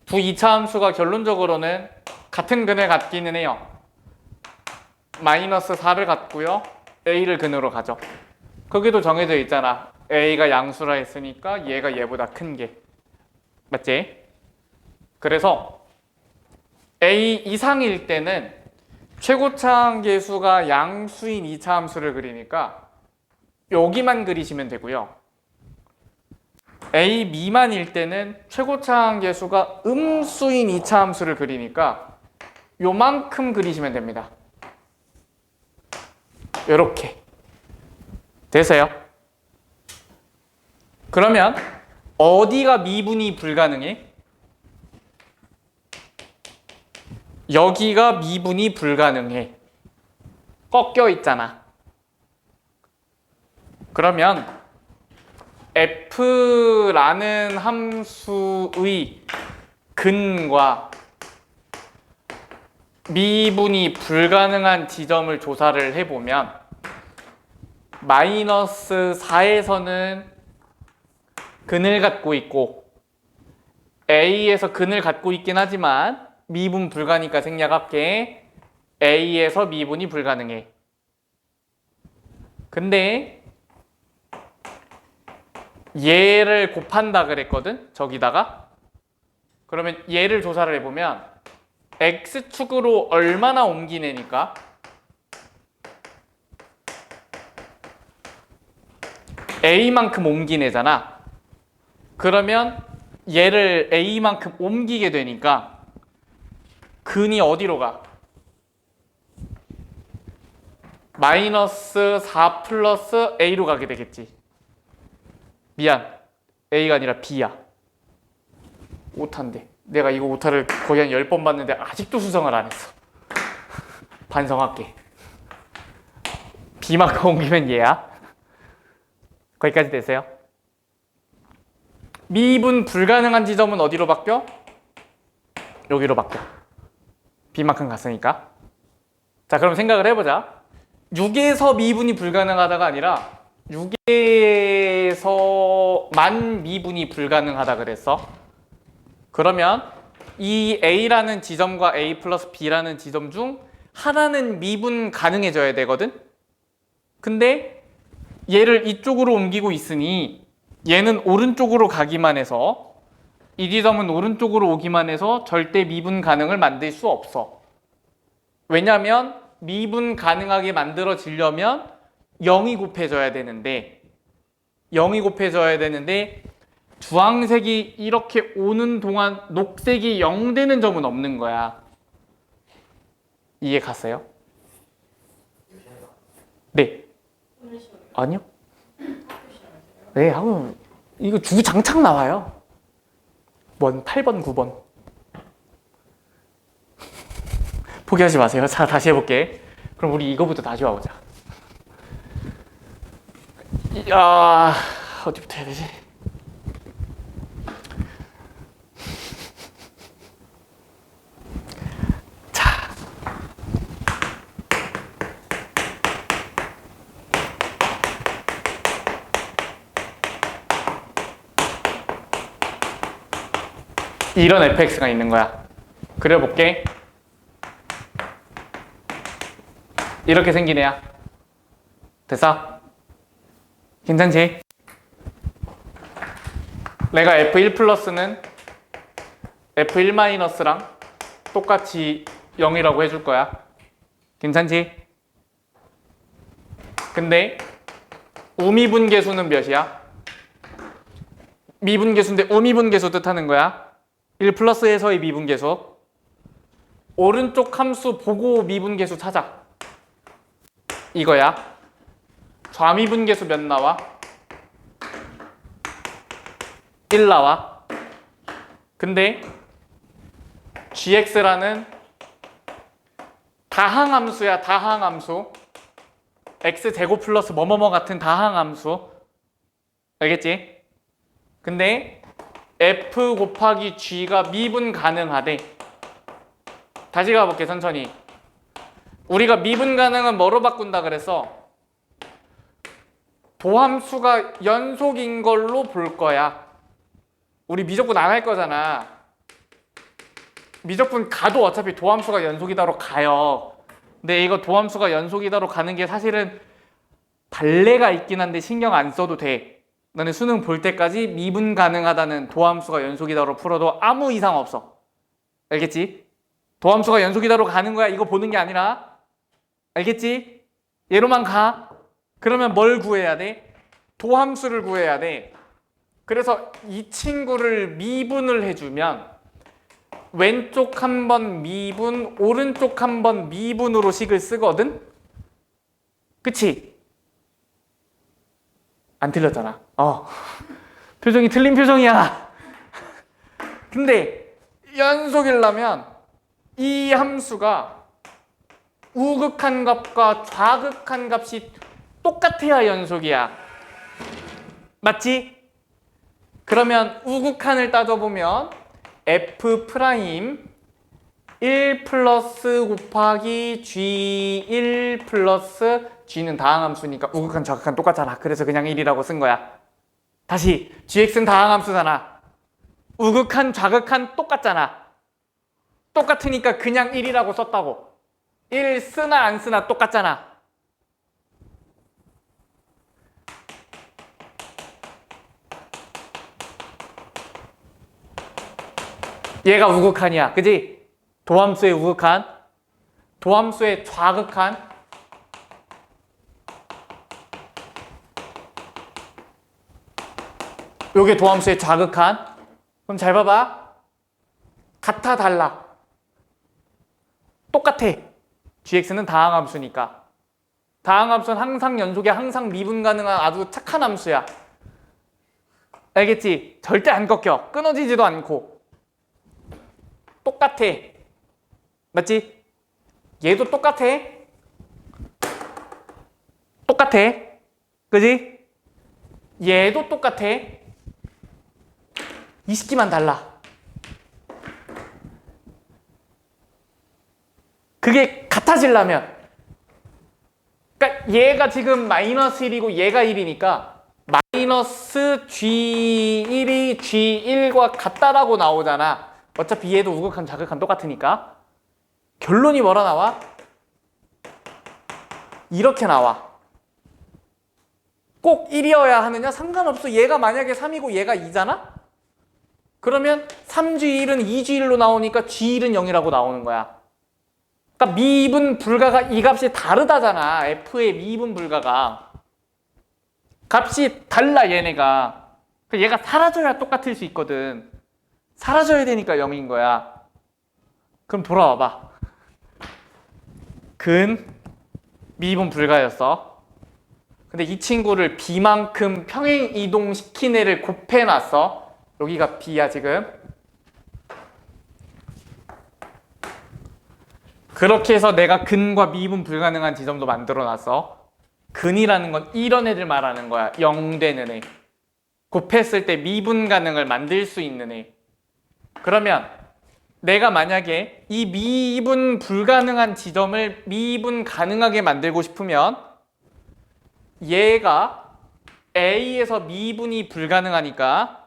두 이차 함수가 결론적으로는 같은 근을 갖기는 해요. 마이너스 4를 갖고요. a를 근으로 가죠. 거기도 정해져 있잖아. a가 양수라 했으니까 얘가 얘보다 큰 게. 맞지? 그래서 a 이상일 때는 최고차항 계수가 양수인 이차 함수를 그리니까 여기만 그리시면 되고요. a 미만일 때는 최고차항 계수가 음수인 이차 함수를 그리니까 요만큼 그리시면 됩니다. 요렇게 되세요? 그러면 어디가 미분이 불가능해? 여기가 미분이 불가능해. 꺾여 있잖아. 그러면 f라는 함수의 근과 미분이 불가능한 지점을 조사를 해보면 마이너스 4에서는 근을 갖고 있고 a에서 근을 갖고 있긴 하지만 미분 불가니까 생략할게. a에서 미분이 불가능해. 근데 얘를 곱한다 그랬거든? 저기다가. 그러면 얘를 조사를 해보면 x축으로 얼마나 옮기내니까 a만큼 옮기내잖아. 그러면 얘를 a만큼 옮기게 되니까 근이 어디로 가? 마이너스 4 플러스 a로 가게 되겠지. 미안, A가 아니라 B야. 오타인데 내가 이거 오타를 거의 한 10번 봤는데 아직도 수정을 안 했어. 반성할게. B만큼 옮기면 얘야. 거기까지 되세요? 미분 불가능한 지점은 어디로 바뀌어? 여기로 바뀌어. B만큼 갔으니까. 자, 그럼 생각을 해보자. 6에서 미분이 불가능하다가 아니라 6에서만 미분이 불가능하다 그랬어. 그러면 이 A라는 지점과 A 플러스 B라는 지점 중 하나는 미분 가능해져야 되거든. 근데 얘를 이쪽으로 옮기고 있으니 얘는 오른쪽으로 가기만 해서 이 지점은 오른쪽으로 오기만 해서 절대 미분 가능을 만들 수 없어. 왜냐하면 미분 가능하게 만들어지려면 0이 곱해져야 되는데 주황색이 이렇게 오는 동안 녹색이 0 되는 점은 없는 거야. 이해 갔어요? 네. 아니요. 네, 하고 이거 주장창 나와요. 8번, 9번. 포기하지 마세요. 자, 다시 해볼게. 그럼 우리 이거부터 다시 와보자. 어디부터 해야 되지? 자. 이런 fx가 있는 거야. 그려볼게. 이렇게 생긴 애야. 됐어? 괜찮지? 내가 F1 플러스는 F1 마이너스랑 똑같이 0이라고 해줄 거야. 괜찮지? 근데 우미분계수는 몇이야? 미분계수인데 우미분계수 뜻하는 거야. 1 플러스에서의 미분계수. 오른쪽 함수 보고 미분계수 찾아. 이거야. 좌미분계수 몇 나와? 1 나와. 근데 gx라는 다항함수야. 다항함수. x제곱 플러스 뭐뭐뭐 같은 다항함수. 알겠지? 근데 f 곱하기 g가 미분 가능하대. 다시 가볼게 천천히. 우리가 미분 가능은 뭐로 바꾼다 그랬어? 도함수가 연속인 걸로 볼 거야. 우리 미적분 안 할 거잖아. 미적분 가도 어차피 도함수가 연속이다로 가요. 근데 이거 도함수가 연속이다로 가는 게 사실은 발레가 있긴 한데 신경 안 써도 돼. 너네 수능 볼 때까지 미분 가능하다는 도함수가 연속이다로 풀어도 아무 이상 없어. 알겠지? 도함수가 연속이다로 가는 거야. 이거 보는 게 아니라. 알겠지? 얘로만 가. 그러면 뭘 구해야 돼? 도함수를 구해야 돼. 그래서 이 친구를 미분을 해주면 왼쪽 한 번 미분, 오른쪽 한 번 미분으로 식을 쓰거든? 그치? 안 틀렸잖아. 표정이 틀린 표정이야. 근데 연속이려면 이 함수가 우극한 값과 좌극한 값이 똑같아야 연속이야. 맞지? 그러면 우극한을 따져보면 f 프라임 1 플러스 곱하기 g1 플러스 g는 다항함수니까 우극한 좌극한 똑같잖아. 그래서 그냥 1이라고 쓴 거야. 다시 gx는 다항함수잖아. 우극한 좌극한 똑같잖아. 똑같으니까 그냥 1이라고 썼다고. 1 쓰나 안 쓰나 똑같잖아. 얘가 우극한이야. 그지? 도함수의 우극한, 도함수의 좌극한, 요게 도함수의 좌극한. 그럼 잘 봐봐. 같아 달라? 똑같아. gx는 다항함수니까. 다항함수는 항상 연속에 항상 미분 가능한 아주 착한 함수야. 알겠지? 절대 안 꺾여. 끊어지지도 않고. 똑같아. 맞지? 얘도 똑같아. 똑같아. 그지? 얘도 똑같아. 이 식기만 달라. 그게 같아지려면, 그러니까 얘가 지금 마이너스 1이고 얘가 1이니까 마이너스 G1이 G1과 같다라고 나오잖아. 어차피 얘도 우극한 좌극한 똑같으니까. 결론이 뭐라 나와? 이렇게 나와. 꼭 1이어야 하느냐? 상관없어. 얘가 만약에 3이고 얘가 2잖아? 그러면 3G1은 2G1로 나오니까 G1은 0이라고 나오는 거야. 그러니까 미분 불가가 이 값이 다르다잖아. F의 미분 불가가. 값이 달라 얘네가. 얘가 사라져야 똑같을 수 있거든. 사라져야 되니까 0인 거야. 그럼 돌아와봐. 근 미분 불가였어. 근데 이 친구를 B만큼 평행 이동시킨 애를 곱해놨어. 여기가 B야 지금. 그렇게 해서 내가 근과 미분 불가능한 지점도 만들어놨어. 근이라는 건 이런 애들 말하는 거야. 0 되는 애. 곱했을 때 미분 가능을 만들 수 있는 애. 그러면 내가 만약에 이 미분 불가능한 지점을 미분 가능하게 만들고 싶으면 얘가 A에서 미분이 불가능하니까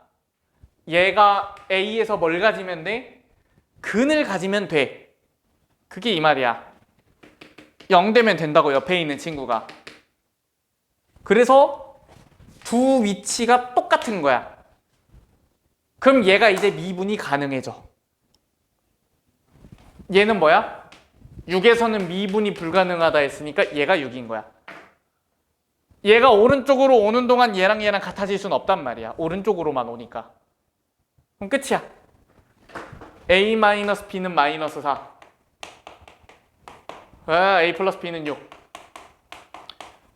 얘가 A에서 뭘 가지면 돼? 근을 가지면 돼. 그게 이 말이야. 0 되면 된다고 옆에 있는 친구가. 그래서 두 위치가 똑같은 거야. 그럼 얘가 이제 미분이 가능해져. 얘는 뭐야? 6에서는 미분이 불가능하다 했으니까 얘가 6인 거야. 얘가 오른쪽으로 오는 동안 얘랑 같아질 수는 없단 말이야. 오른쪽으로만 오니까. 그럼 끝이야. A-B는 마이너스 4. A 플러스 B는 6.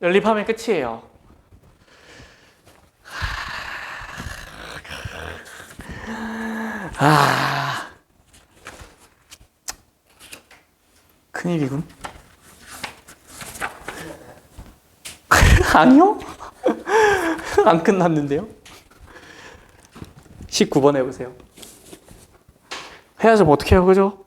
연립하면 끝이에요. 큰일이군. 아니요? 안 끝났는데요? 19번 해보세요. 해야죠. 뭐 어떻게 해요, 그죠?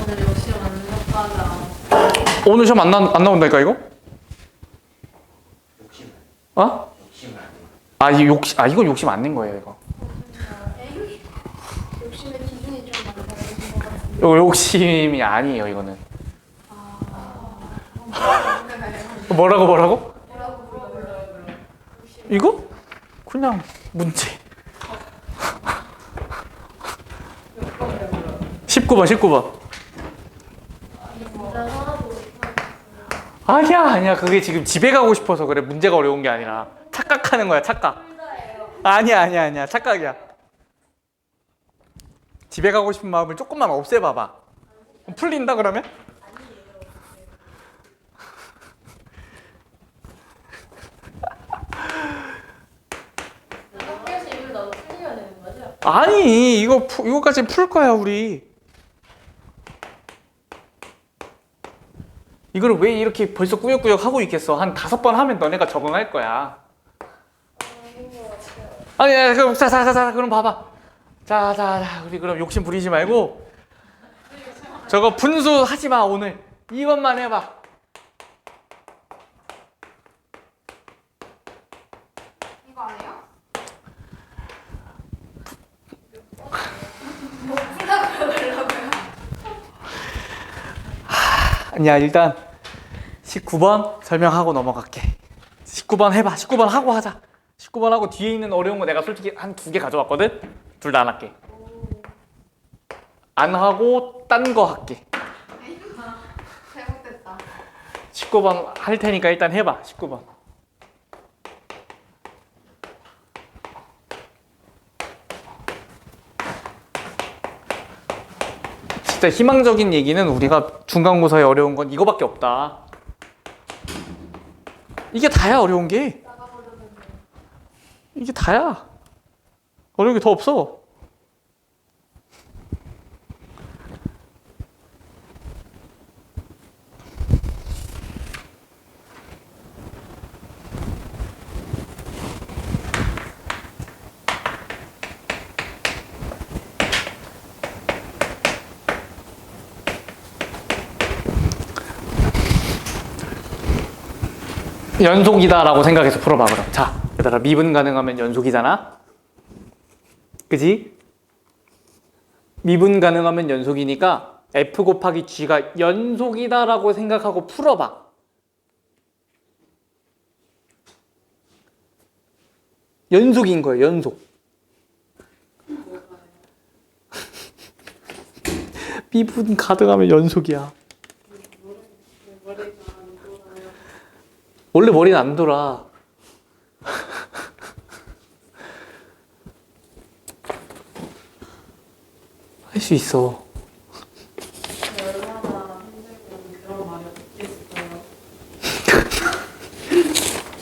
오늘 역시 완벽하다. 오늘 시험 안 나온다니까, 이거? 어? 이거 욕심 안 낸 거예요, 이거. 욕심의 기준이 좀 많다는 것 같은데. 이거 욕심이 아니에요, 이거는. 뭐라고? 뭐라고 물어볼래요? 이거? 그냥 문제. 19번. 아니야. 그게 지금 집에 가고 싶어서 그래. 문제가 어려운 게 아니라. 착각하는 거야, 착각. 아니야. 착각이야. 집에 가고 싶은 마음을 조금만 없애봐봐. 풀린다, 그러면? 학교에서 이걸 나도 풀려야 되는 거죠? 아니, 이거까지 풀 거야, 우리. 이걸 왜 이렇게 벌써 꾸역꾸역 하고 있겠어? 한 5번 하면 너네가 적응할 거야. 아니, 그럼 자, 그럼 봐봐. 자, 우리 그럼 욕심 부리지 말고 저거 분수 하지 마, 오늘. 이것만 해봐. 이거 안 해요? 뭐 풀다고 그러려고요? 아니야, 일단 19번 설명하고 넘어갈게. 19번 해봐. 19번 하고 하자. 19번 하고 뒤에 있는 어려운 거 내가 솔직히 한 2개 가져왔거든? 둘 다 안 할게. 안 하고 딴 거 할게. 잘못됐다. 19번 할 테니까 일단 해봐. 19번. 진짜 희망적인 얘기는 우리가 중간고사에 어려운 건 이거밖에 없다. 이게 다야, 어려운 게. 이게 다야. 어려운 게 더 없어. 연속이다라고 생각해서 풀어봐, 그럼. 자, 얘들아, 미분 가능하면 연속이잖아? 그지? 미분 가능하면 연속이니까 F 곱하기 G가 연속이다라고 생각하고 풀어봐. 연속인 거예요, 연속. 미분 가능하면 연속이야. 원래 머리는 안 돌아. 할 수 있어. 얼마나 힘들고 그런 말이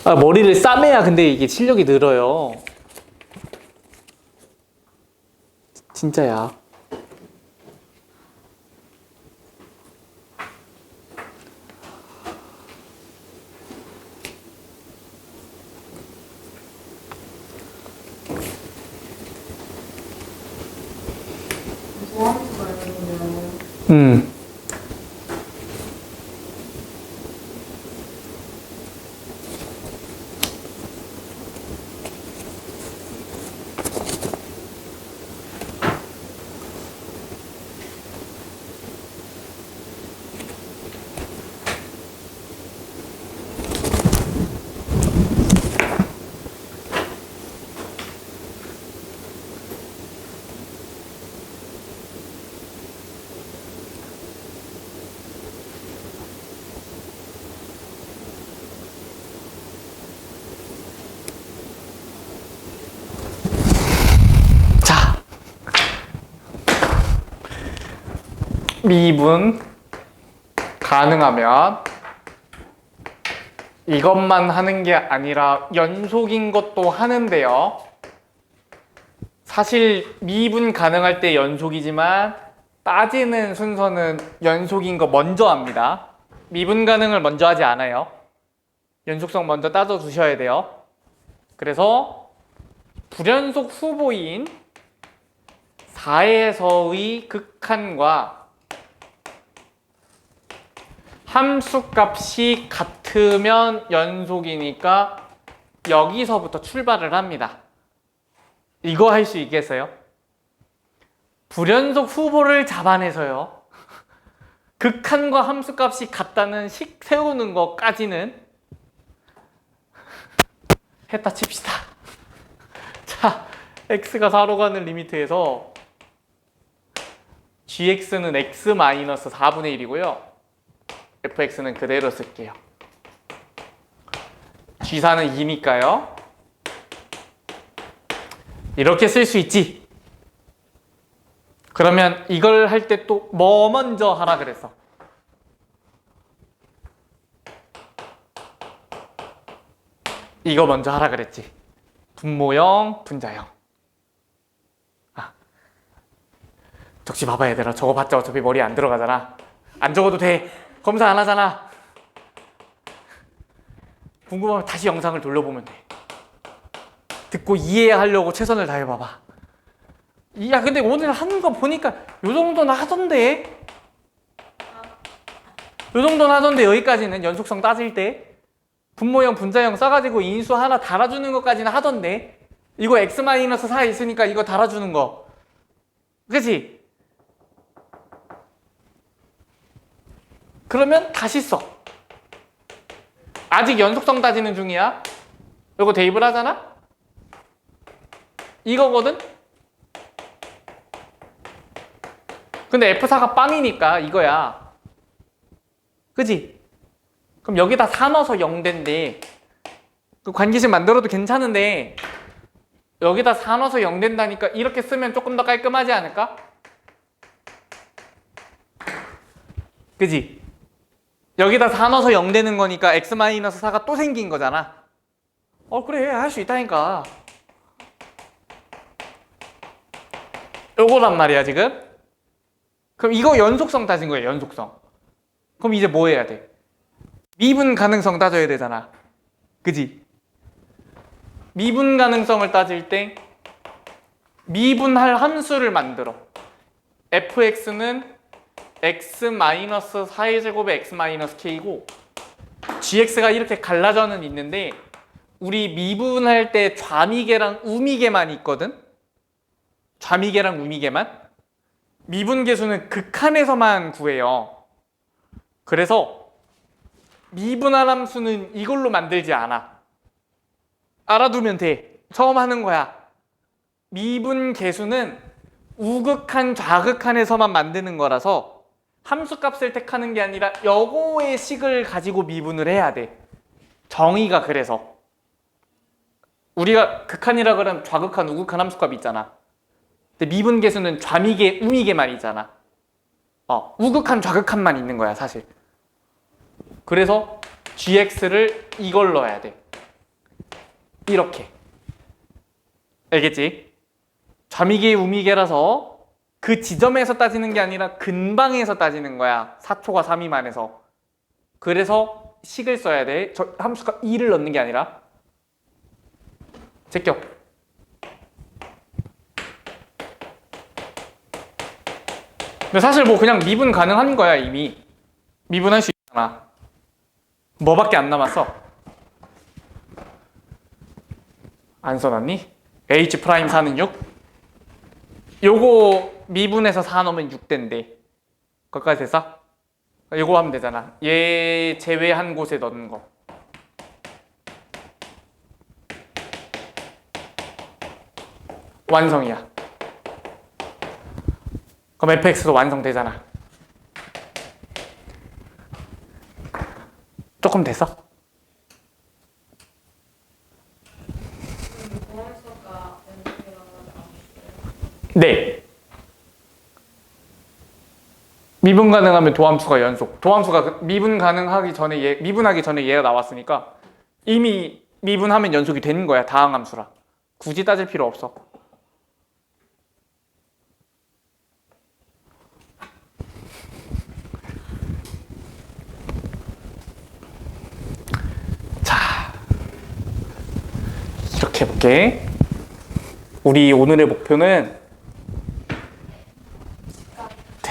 없겠어요. 머리를 싸매야 근데 이게 실력이 늘어요. 진짜야. 뭐하면서 말하는 미분 가능하면 이것만 하는 게 아니라 연속인 것도 하는데요. 사실 미분 가능할 때 연속이지만 따지는 순서는 연속인 거 먼저 합니다. 미분 가능을 먼저 하지 않아요. 연속성 먼저 따져 두셔야 돼요. 그래서 불연속 후보인 4에서의 극한과 함수값이 같으면 연속이니까 여기서부터 출발을 합니다. 이거 할 수 있겠어요? 불연속 후보를 잡아내서요. 극한과 함수값이 같다는 식 세우는 것까지는 했다 칩시다. 자, x가 4로 가는 리미트에서 gx는 x-4분의 1이고요. fx는 그대로 쓸게요. g4는 2니까요. 이렇게 쓸 수 있지. 그러면 이걸 할 때 또 뭐 먼저 하라 그랬어? 이거 먼저 하라 그랬지. 분모형, 분자형. 적지 봐봐 얘들아. 저거 봤자 어차피 머리에 안 들어가잖아. 안 적어도 돼. 검사 안 하잖아. 궁금하면 다시 영상을 돌려보면 돼. 듣고 이해하려고 최선을 다해봐봐. 야 근데 오늘 하는 거 보니까 요 정도는 하던데? 요 정도는 하던데 여기까지는 연속성 따질 때 분모형, 분자형 써가지고 인수 하나 달아주는 것까지는 하던데 이거 x-4 있으니까 이거 달아주는 거 그치? 그러면 다시 써. 아직 연속성 따지는 중이야. 이거 대입을 하잖아? 이거거든? 근데 F4가 빵이니까 이거야. 그치? 그럼 여기다 4 넣어서 0된대. 그 관계식 만들어도 괜찮은데 여기다 4 넣어서 0된다니까 이렇게 쓰면 조금 더 깔끔하지 않을까? 그치? 여기다 4 넣어서 0 되는 거니까 x-4가 또 생긴 거잖아. 그래 할 수 있다니까. 요거란 말이야 지금. 그럼 이거 연속성 따진 거예요. 연속성. 그럼 이제 뭐 해야 돼? 미분 가능성 따져야 되잖아. 그지? 미분 가능성을 따질 때 미분할 함수를 만들어. fx는 x-4의 제곱에 x-k고 gx가 이렇게 갈라져는 있는데 우리 미분할 때 좌미계랑 우미계만 있거든? 좌미계랑 우미계만? 미분계수는 극한에서만 구해요. 그래서 미분할 함수는 이걸로 만들지 않아. 알아두면 돼. 처음 하는 거야. 미분계수는 우극한, 좌극한에서만 만드는 거라서 함수값을 택하는 게 아니라 여거의 식을 가지고 미분을 해야 돼. 정의가 그래서. 우리가 극한이라 그러면 좌극한, 우극한 함수값이 있잖아. 근데 미분계수는 좌미계, 우미계만 있잖아. 우극한, 좌극한만 있는 거야 사실. 그래서 gx를 이걸 넣어야 돼. 이렇게. 알겠지? 좌미계, 우미계라서 그 지점에서 따지는 게 아니라 근방에서 따지는 거야. 4초가 3위 만에서. 그래서 식을 써야 돼. 저 함수값 2를 넣는 게 아니라. 제껴. 근데 사실 뭐 그냥 미분 가능한 거야 이미. 미분할 수 있잖아. 뭐밖에 안 남았어? 안 써놨니? H'4는 6? 요거 미분해서 4 넣으면 6된대. 거기까지 됐어? 요거 하면 되잖아. 얘 제외한 곳에 넣는 거. 완성이야. 그럼 fx도 완성되잖아. 조금 됐어? 보험수가 연속이라고 하지 않았어요? 네. 미분 가능하면 도함수가 연속. 도함수가 미분 가능하기 전에 미분하기 전에 얘가 나왔으니까 이미 미분하면 연속이 되는 거야. 다항함수라. 굳이 따질 필요 없어. 자, 이렇게 해볼게. 우리 오늘의 목표는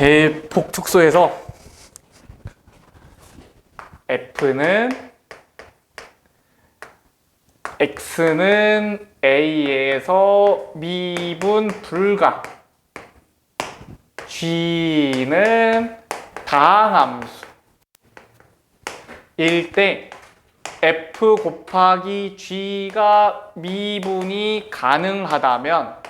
대폭 축소해서 F는 X는 A에서 미분 불가, G는 다항함수 일 때 F 곱하기 G가 미분이 가능하다면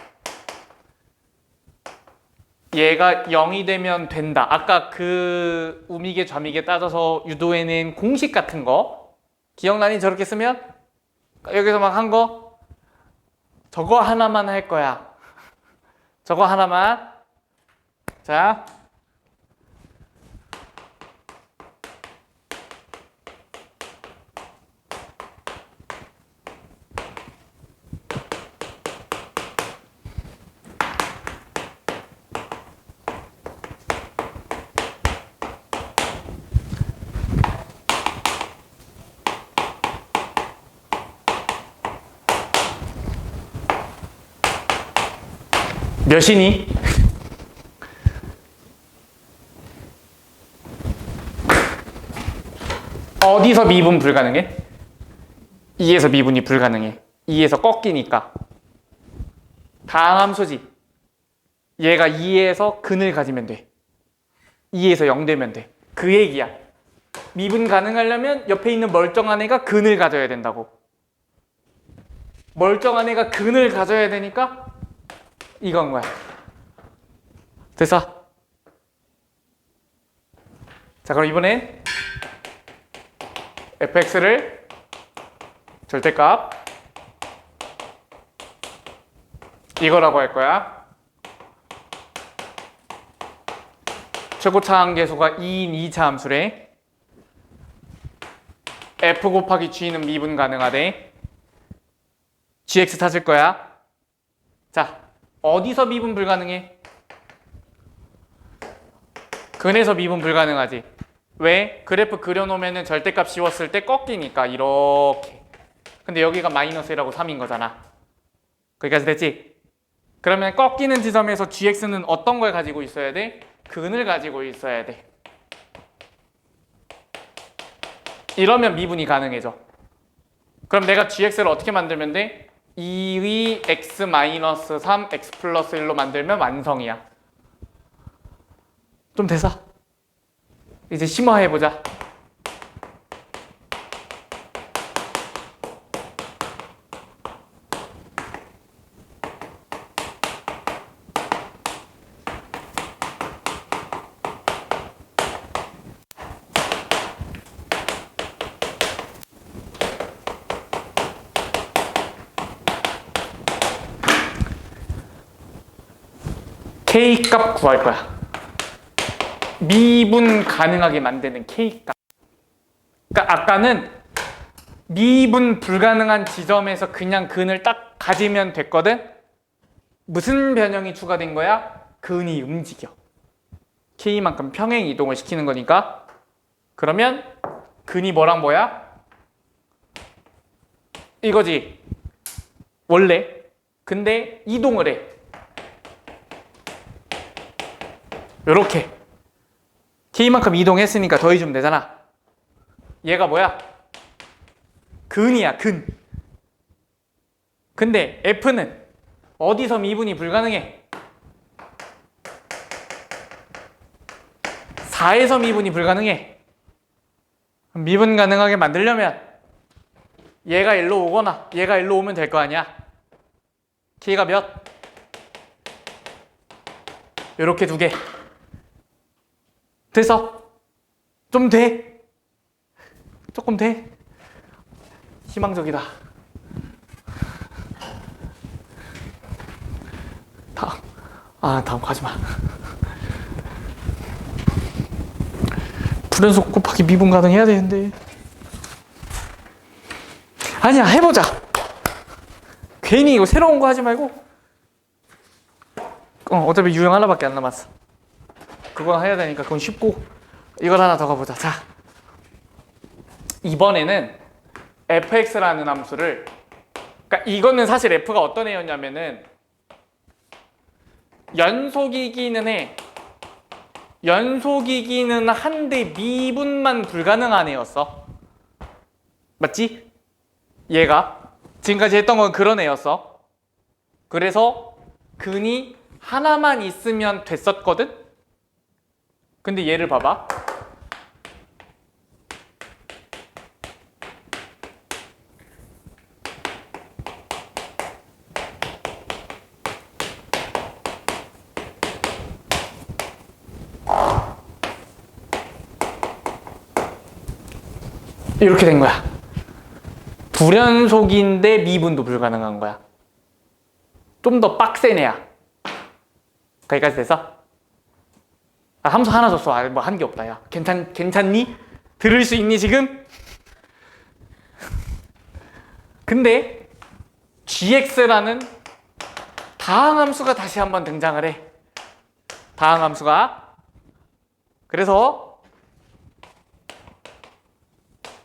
얘가 0이 되면 된다. 아까 그 우미계 좌미계 따져서 유도에는 공식 같은 거 기억나니? 저렇게 쓰면 여기서 막 한 거 저거 하나만 할 거야. 저거 하나만. 자, 몇이니? 어디서 미분 불가능해? 2에서 미분이 불가능해. 2에서 꺾이니까. 다항함수지. 얘가 2에서 근을 가지면 돼. 2에서 0 되면 돼. 그 얘기야. 미분 가능하려면 옆에 있는 멀쩡한 애가 근을 가져야 된다고. 멀쩡한 애가 근을 가져야 되니까 이건 거야. 됐어? 자, 그럼 이번엔 fx를 절대값 이거라고 할 거야. 최고차 한계수가 2인 2차 함수래. f 곱하기 g는 미분 가능하대. gx 찾을 거야. 자, 어디서 미분 불가능해? 근에서 미분 불가능하지. 왜? 그래프 그려놓으면 절대값 씌웠을 때 꺾이니까 이렇게. 근데 여기가 마이너스 1하고 3인 거잖아. 거기까지 됐지? 그러면 꺾이는 지점에서 gx는 어떤 걸 가지고 있어야 돼? 근을 가지고 있어야 돼. 이러면 미분이 가능해져. 그럼 내가 gx를 어떻게 만들면 돼? 2의 x-3 x 플러스 1로 만들면 완성이야. 좀 됐어. 이제 심화해보자. K값 구할 거야. 미분 가능하게 만드는 K값. 그러니까 아까는 미분 불가능한 지점에서 그냥 근을 딱 가지면 됐거든? 무슨 변형이 추가된 거야? 근이 움직여. K만큼 평행 이동을 시키는 거니까. 그러면 근이 뭐랑 뭐야? 이거지. 원래. 근데 이동을 해. 요렇게 K만큼 이동했으니까 더해주면 되잖아. 얘가 뭐야? 근이야, 근. 근데 F는 어디서 미분이 불가능해? 4에서 미분이 불가능해. 미분 가능하게 만들려면 얘가 일로 오거나 얘가 일로 오면 될 거 아니야. K가 몇? 요렇게 두 개. 됐어? 좀 돼? 조금 돼? 희망적이다. 다음 가지마. 불연속 곱하기 미분 가능해야 되는데. 아니야, 해보자. 괜히 이거 새로운 거 하지 말고. 어차피 유형 하나밖에 안 남았어. 그거 해야 되니까 그건 쉽고 이걸 하나 더 가보자. 자, 이번에는 fx라는 함수를, 그러니까 이거는 사실 f가 어떤 애였냐면은 연속이기는 해. 연속이기는 한데 미분만 불가능한 애였어. 맞지? 얘가 지금까지 했던 건 그런 애였어. 그래서 근이 하나만 있으면 됐었거든? 근데 얘를 봐봐. 이렇게 된 거야. 불연속인데 미분도 불가능한 거야. 좀 더 빡센 애야. 거기까지 됐어? 함수 하나 줬어. 뭐 한 게 없다. 야, 괜찮니? 들을 수 있니 지금? 근데 gx라는 다항함수가 다시 한번 등장을 해. 다항함수가. 그래서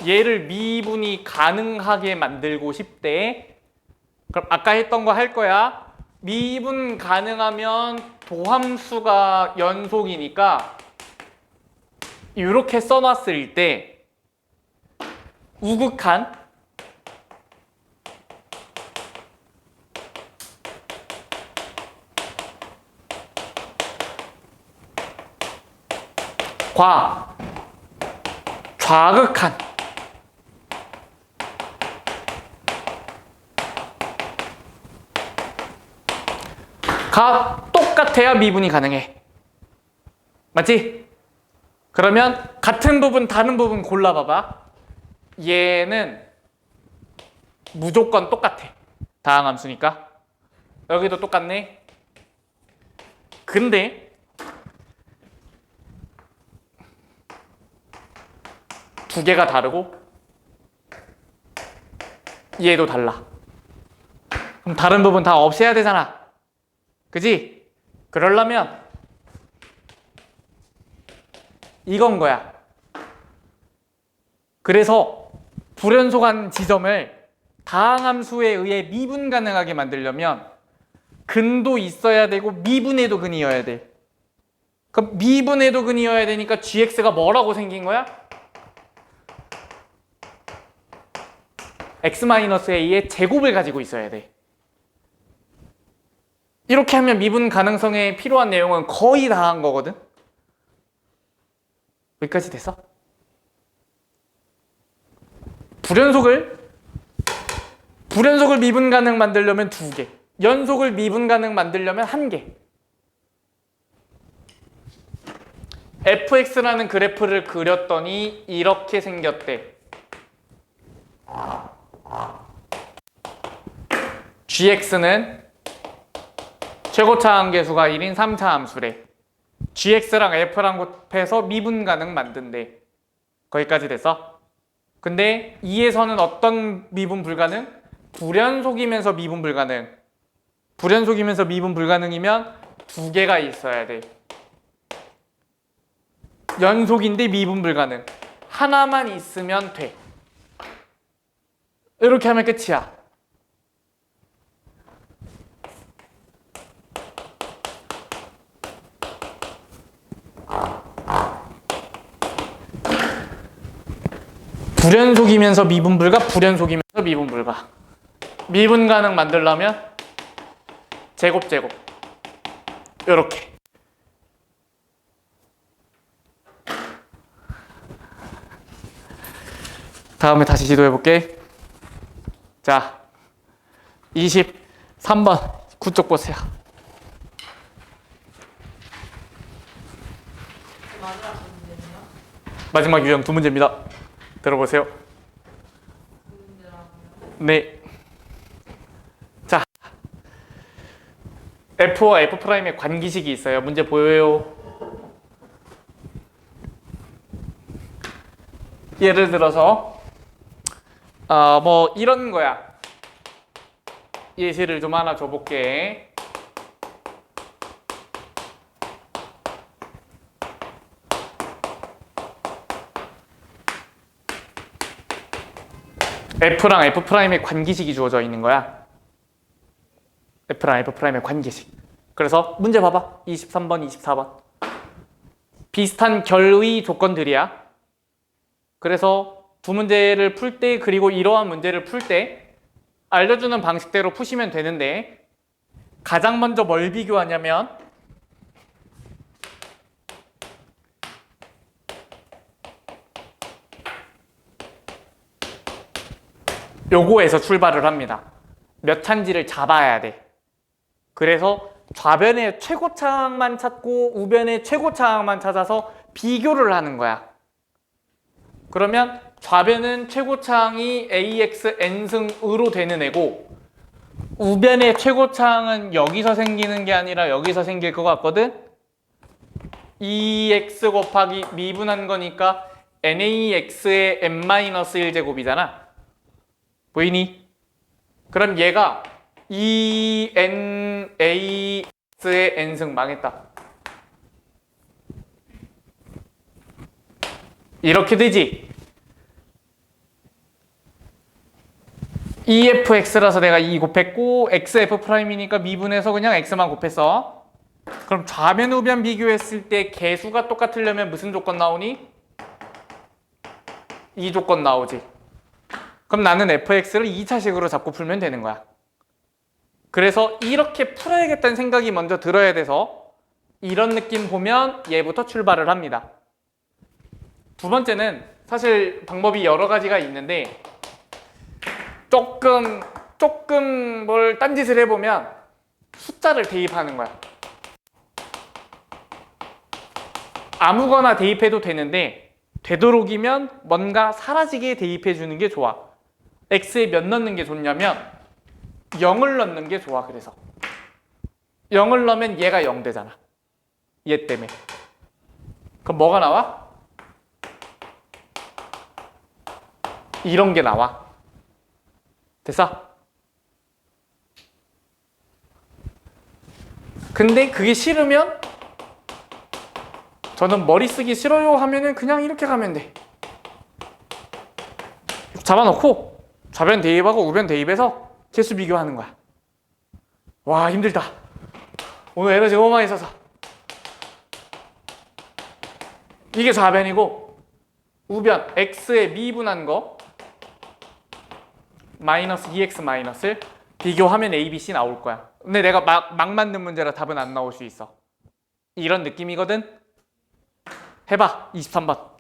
얘를 미분이 가능하게 만들고 싶대. 그럼 아까 했던 거 할 거야. 미분 가능하면 도함수가 연속이니까 이렇게 써놨을 때 우극한 과 좌극한 가 똑같아야 미분이 가능해. 맞지? 그러면 같은 부분 다른 부분 골라봐봐. 얘는 무조건 똑같아. 다항함수니까. 여기도 똑같네. 근데 두 개가 다르고 얘도 달라. 그럼 다른 부분 다 없애야 되잖아. 그지? 그러려면 이건 거야. 그래서 불연속한 지점을 다항함수에 의해 미분 가능하게 만들려면 근도 있어야 되고 미분에도 근이어야 돼. 그럼 미분에도 근이어야 되니까 gx가 뭐라고 생긴 거야? x-a의 제곱을 가지고 있어야 돼. 이렇게 하면 미분 가능성에 필요한 내용은 거의 다 한 거거든. 여기까지 됐어? 불연속을 미분 가능 만들려면 2개, 연속을 미분 가능 만들려면 1개. fx라는 그래프를 그렸더니 이렇게 생겼대. gx는 최고차 함계수가 1인 3차 함수래. gx랑 f랑 곱해서 미분 가능 만든대. 거기까지 됐어? 근데 2에서는 어떤 미분 불가능? 불연속이면서 미분 불가능. 불연속이면서 미분 불가능이면 2개가 있어야 돼. 연속인데 미분 불가능. 하나만 있으면 돼. 이렇게 하면 끝이야. 불연속이면서 미분 불가, 불연속이면서 미분 불가. 미분 가능 만들려면 제곱 요렇게. 다음에 다시 지도해 볼게. 자, 23번 9쪽 보세요. 마지막 유형 2문제입니다. 들어보세요. 네. 자, F와 F'의 관계식이 있어요. 문제 보여요. 예를 들어서 뭐 이런 거야. 예시를 좀 하나 줘볼게. F랑 F'의 관계식이 주어져 있는 거야. F랑 F'의 관계식. 그래서 문제 봐봐. 23번, 24번. 비슷한 결의 조건들이야. 그래서 두 문제를 풀 때, 그리고 이러한 문제를 풀 때 알려주는 방식대로 푸시면 되는데, 가장 먼저 뭘 비교하냐면 요거에서 출발을 합니다. 몇 차인지를 잡아야 돼. 그래서 좌변의 최고차항만 찾고 우변의 최고차항만 찾아서 비교를 하는 거야. 그러면 좌변은 최고차항이 ax n승으로 되는 애고, 우변의 최고차항은 여기서 생기는 게 아니라 여기서 생길 것 같거든? 2x 곱하기 미분한 거니까 nax의 n-1제곱이잖아. 보이니? 그럼 얘가 2nax의 n승 망했다. 이렇게 되지? EFX라서 내가 2 곱했고 XF'이니까 미분해서 그냥 X만 곱했어. 그럼 좌변 우변 비교했을 때 개수가 똑같으려면 무슨 조건 나오니? 이 조건 나오지. 그럼 나는 fx를 2차식으로 잡고 풀면 되는 거야. 그래서 이렇게 풀어야겠다는 생각이 먼저 들어야 돼서 이런 느낌 보면 얘부터 출발을 합니다. 두 번째는 사실 방법이 여러 가지가 있는데, 조금 뭘 딴짓을 해보면 숫자를 대입하는 거야. 아무거나 대입해도 되는데 되도록이면 뭔가 사라지게 대입해 주는 게 좋아. x에 몇 넣는 게 좋냐면 0을 넣는 게 좋아. 그래서 0을 넣으면 얘가 0 되잖아. 얘 때문에. 그럼 뭐가 나와? 이런 게 나와. 됐어? 근데 그게 싫으면, 저는 머리 쓰기 싫어요 하면은 그냥 이렇게 가면 돼. 잡아놓고 좌변 대입하고 우변 대입해서 개수 비교하는 거야. 와, 힘들다. 오늘 에너지 너무 많이 써서. 이게 좌변이고, 우변 x에 미분한 거 마이너스 2x 마이너스를 비교하면 a, b, c 나올 거야. 근데 내가 막 만든 문제라 답은 안 나올 수 있어. 이런 느낌이거든. 해봐. 23번.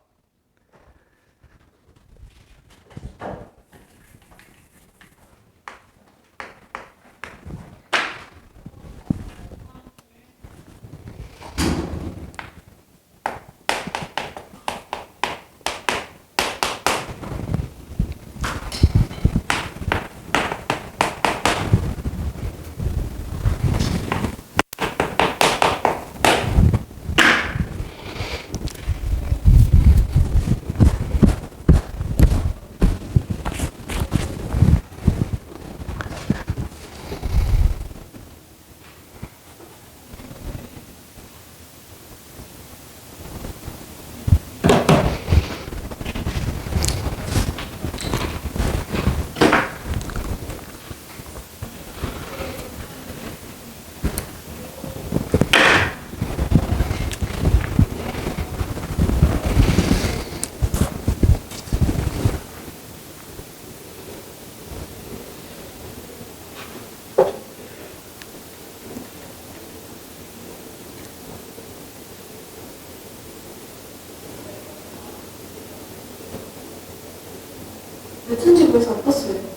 유튜브에서 어떻어요?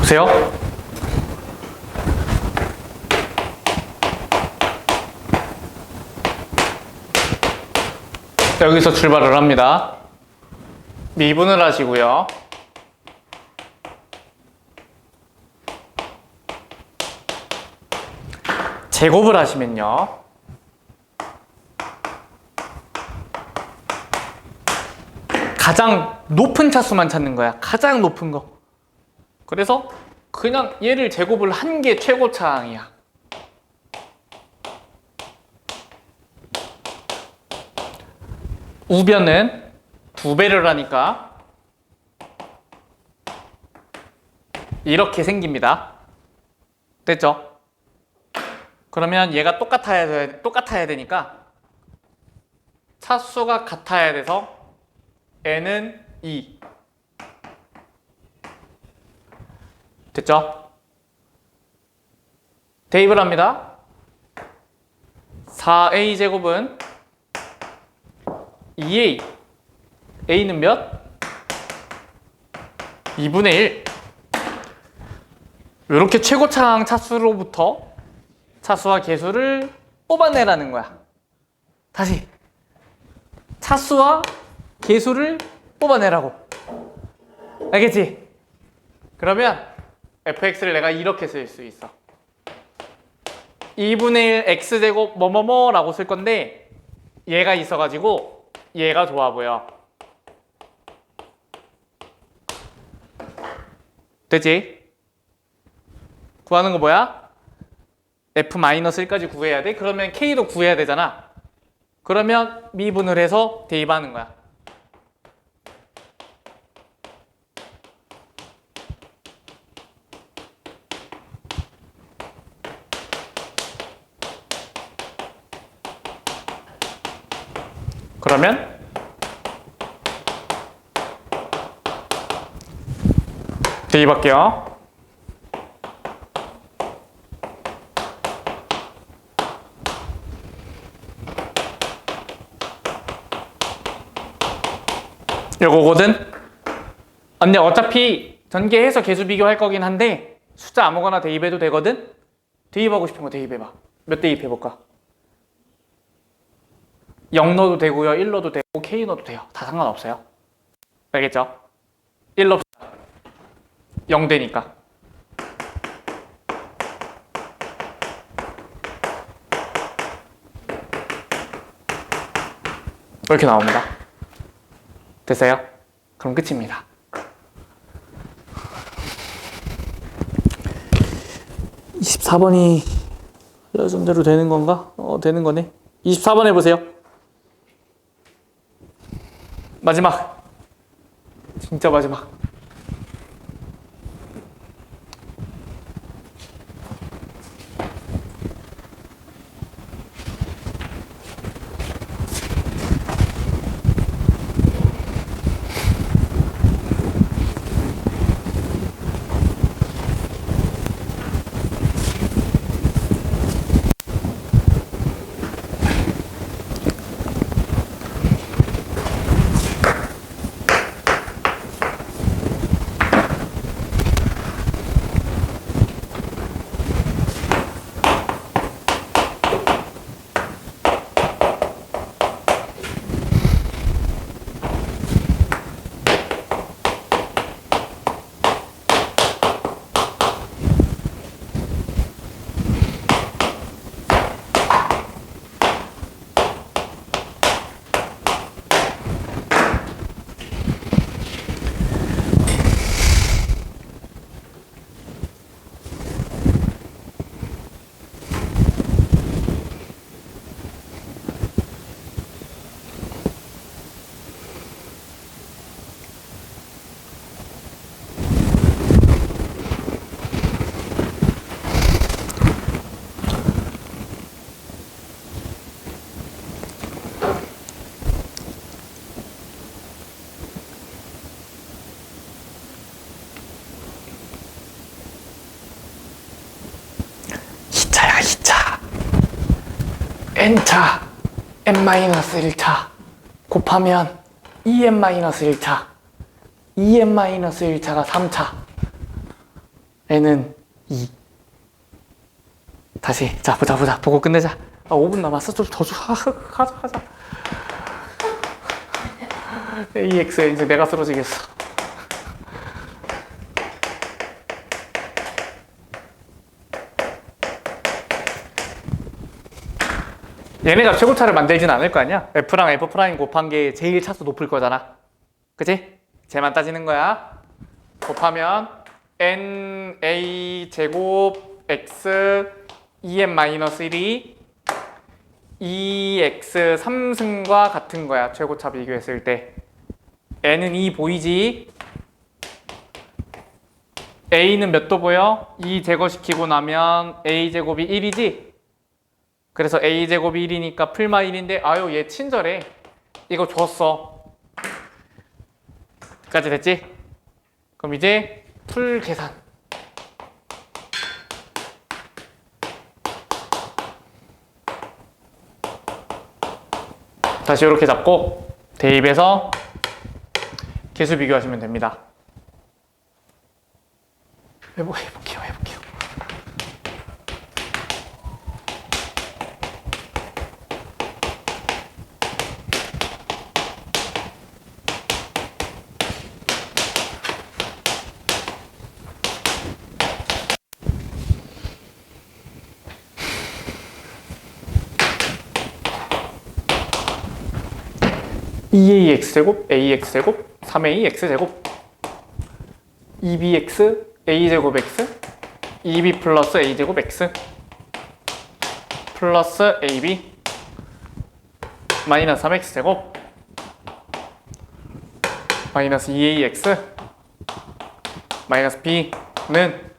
보세요. 여기서 출발을 합니다. 미분을 하시고요. 제곱을 하시면요. 가장 높은 차수만 찾는 거야. 가장 높은 거. 그래서 그냥 얘를 제곱을 한 게 최고차항이야. 우변은 2배를 하니까 이렇게 생깁니다. 됐죠? 그러면 얘가 똑같아야 되니까 차수가 같아야 돼서 n은 2. 됐죠? 대입을 합니다. 4a 제곱은 2a. a는 몇? 2분의 1. 이렇게 최고차항 차수로부터 차수와 계수를 뽑아내라는 거야. 다시 차수와 계수를 뽑아내라고. 알겠지? 그러면 fx를 내가 이렇게 쓸 수 있어. 2분의 1 x제곱 뭐뭐뭐라고 쓸 건데 얘가 있어가지고 얘가 좋아 보여. 됐지? 구하는 거 뭐야? f-1까지 구해야 돼? 그러면 k도 구해야 되잖아. 그러면 미분을 해서 대입하는 거야. 그러면 대입할게요. 요거거든. 근데 어차피 전개해서 계수 비교할 거긴 한데 숫자 아무거나 대입해도 되거든. 대입하고 싶은 거 대입해봐. 몇 대입해볼까? 0 넣어도 되고요, 1 넣어도 되고, K 넣어도 돼요. 다 상관없어요. 알겠죠? 1 넣읍시다. 0 되니까. 이렇게 나옵니다. 됐어요? 그럼 끝입니다. (24번이) 알려준 대로 되는 건가? 되는 거네. 24번 해보세요. 마지막. 진짜 마지막. n차 n-1차 곱하면 2n-1차 2n-1차가 3차 n은 2. 다시 자 보자 보고 끝내자. 5분 남았어. 좀 더 줘. 가자. ax 이제 내가 쓰러지겠어. 얘네가 최고차를 만들진 않을 거 아니야? f랑 f 프라임 곱한 게 제일 차수 높을 거잖아. 그치? 쟤만 따지는 거야. 곱하면 n a 제곱 x 2n-1이 2x 3승과 같은 거야. 최고차 비교했을 때 n은 2 보이지? a는 몇 도 보여? 2 제거시키고 나면 a 제곱이 1이지? 그래서 a 제곱이 1이니까 풀마 1인데 아유 얘 친절해. 이거 줬어. 여기까지 됐지? 그럼 이제 풀 계산. 다시 이렇게 잡고 대입해서 개수 비교하시면 됩니다. 해볼게요. 2ax제곱, ax제곱, 3ax제곱 2bx, a제곱 x 2b 플러스 a제곱 x 플러스 ab 마이너스 3x제곱 마이너스 2ax 마이너스 b는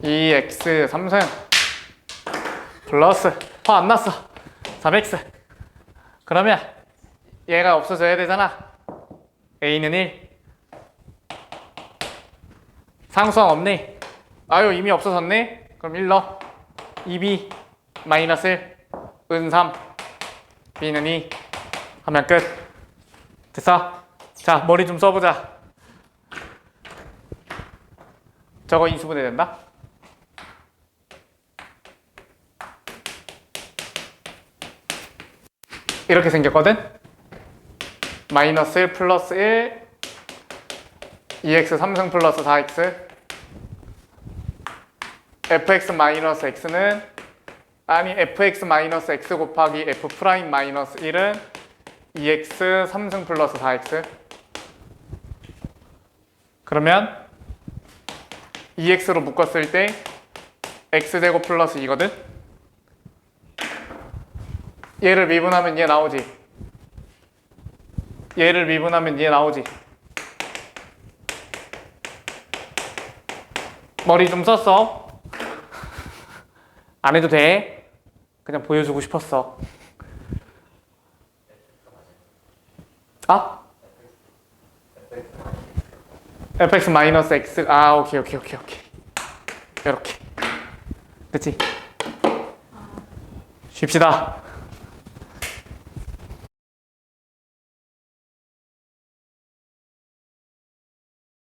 2x 3승 플러스 안 났어 3x. 그러면 얘가 없어져야 되잖아. a는 1. 상수항 없네. 아유 이미 없어졌네. 그럼 1 넣어. 2b 마이너스 1 은 3 b는 2 하면 끝. 됐어? 자 머리 좀 써보자. 저거 인수분해 된다? 이렇게 생겼거든? 마이너스 1 플러스 1 2x 3승 플러스 4x fx 마이너스 x는 아니 fx 마이너스 x 곱하기 f 프라임 마이너스 1은 2x 3승 플러스 4x. 그러면 2x로 묶었을 때 x제곱 플러스 2거든? 얘를 미분하면 얘 나오지. 얘를 미분하면 얘 나오지. 머리 좀 썼어? 안 해도 돼. 그냥 보여주고 싶었어. 아? fx 마이너스 x. 아 오케이. 이렇게. 그치? 쉽시다.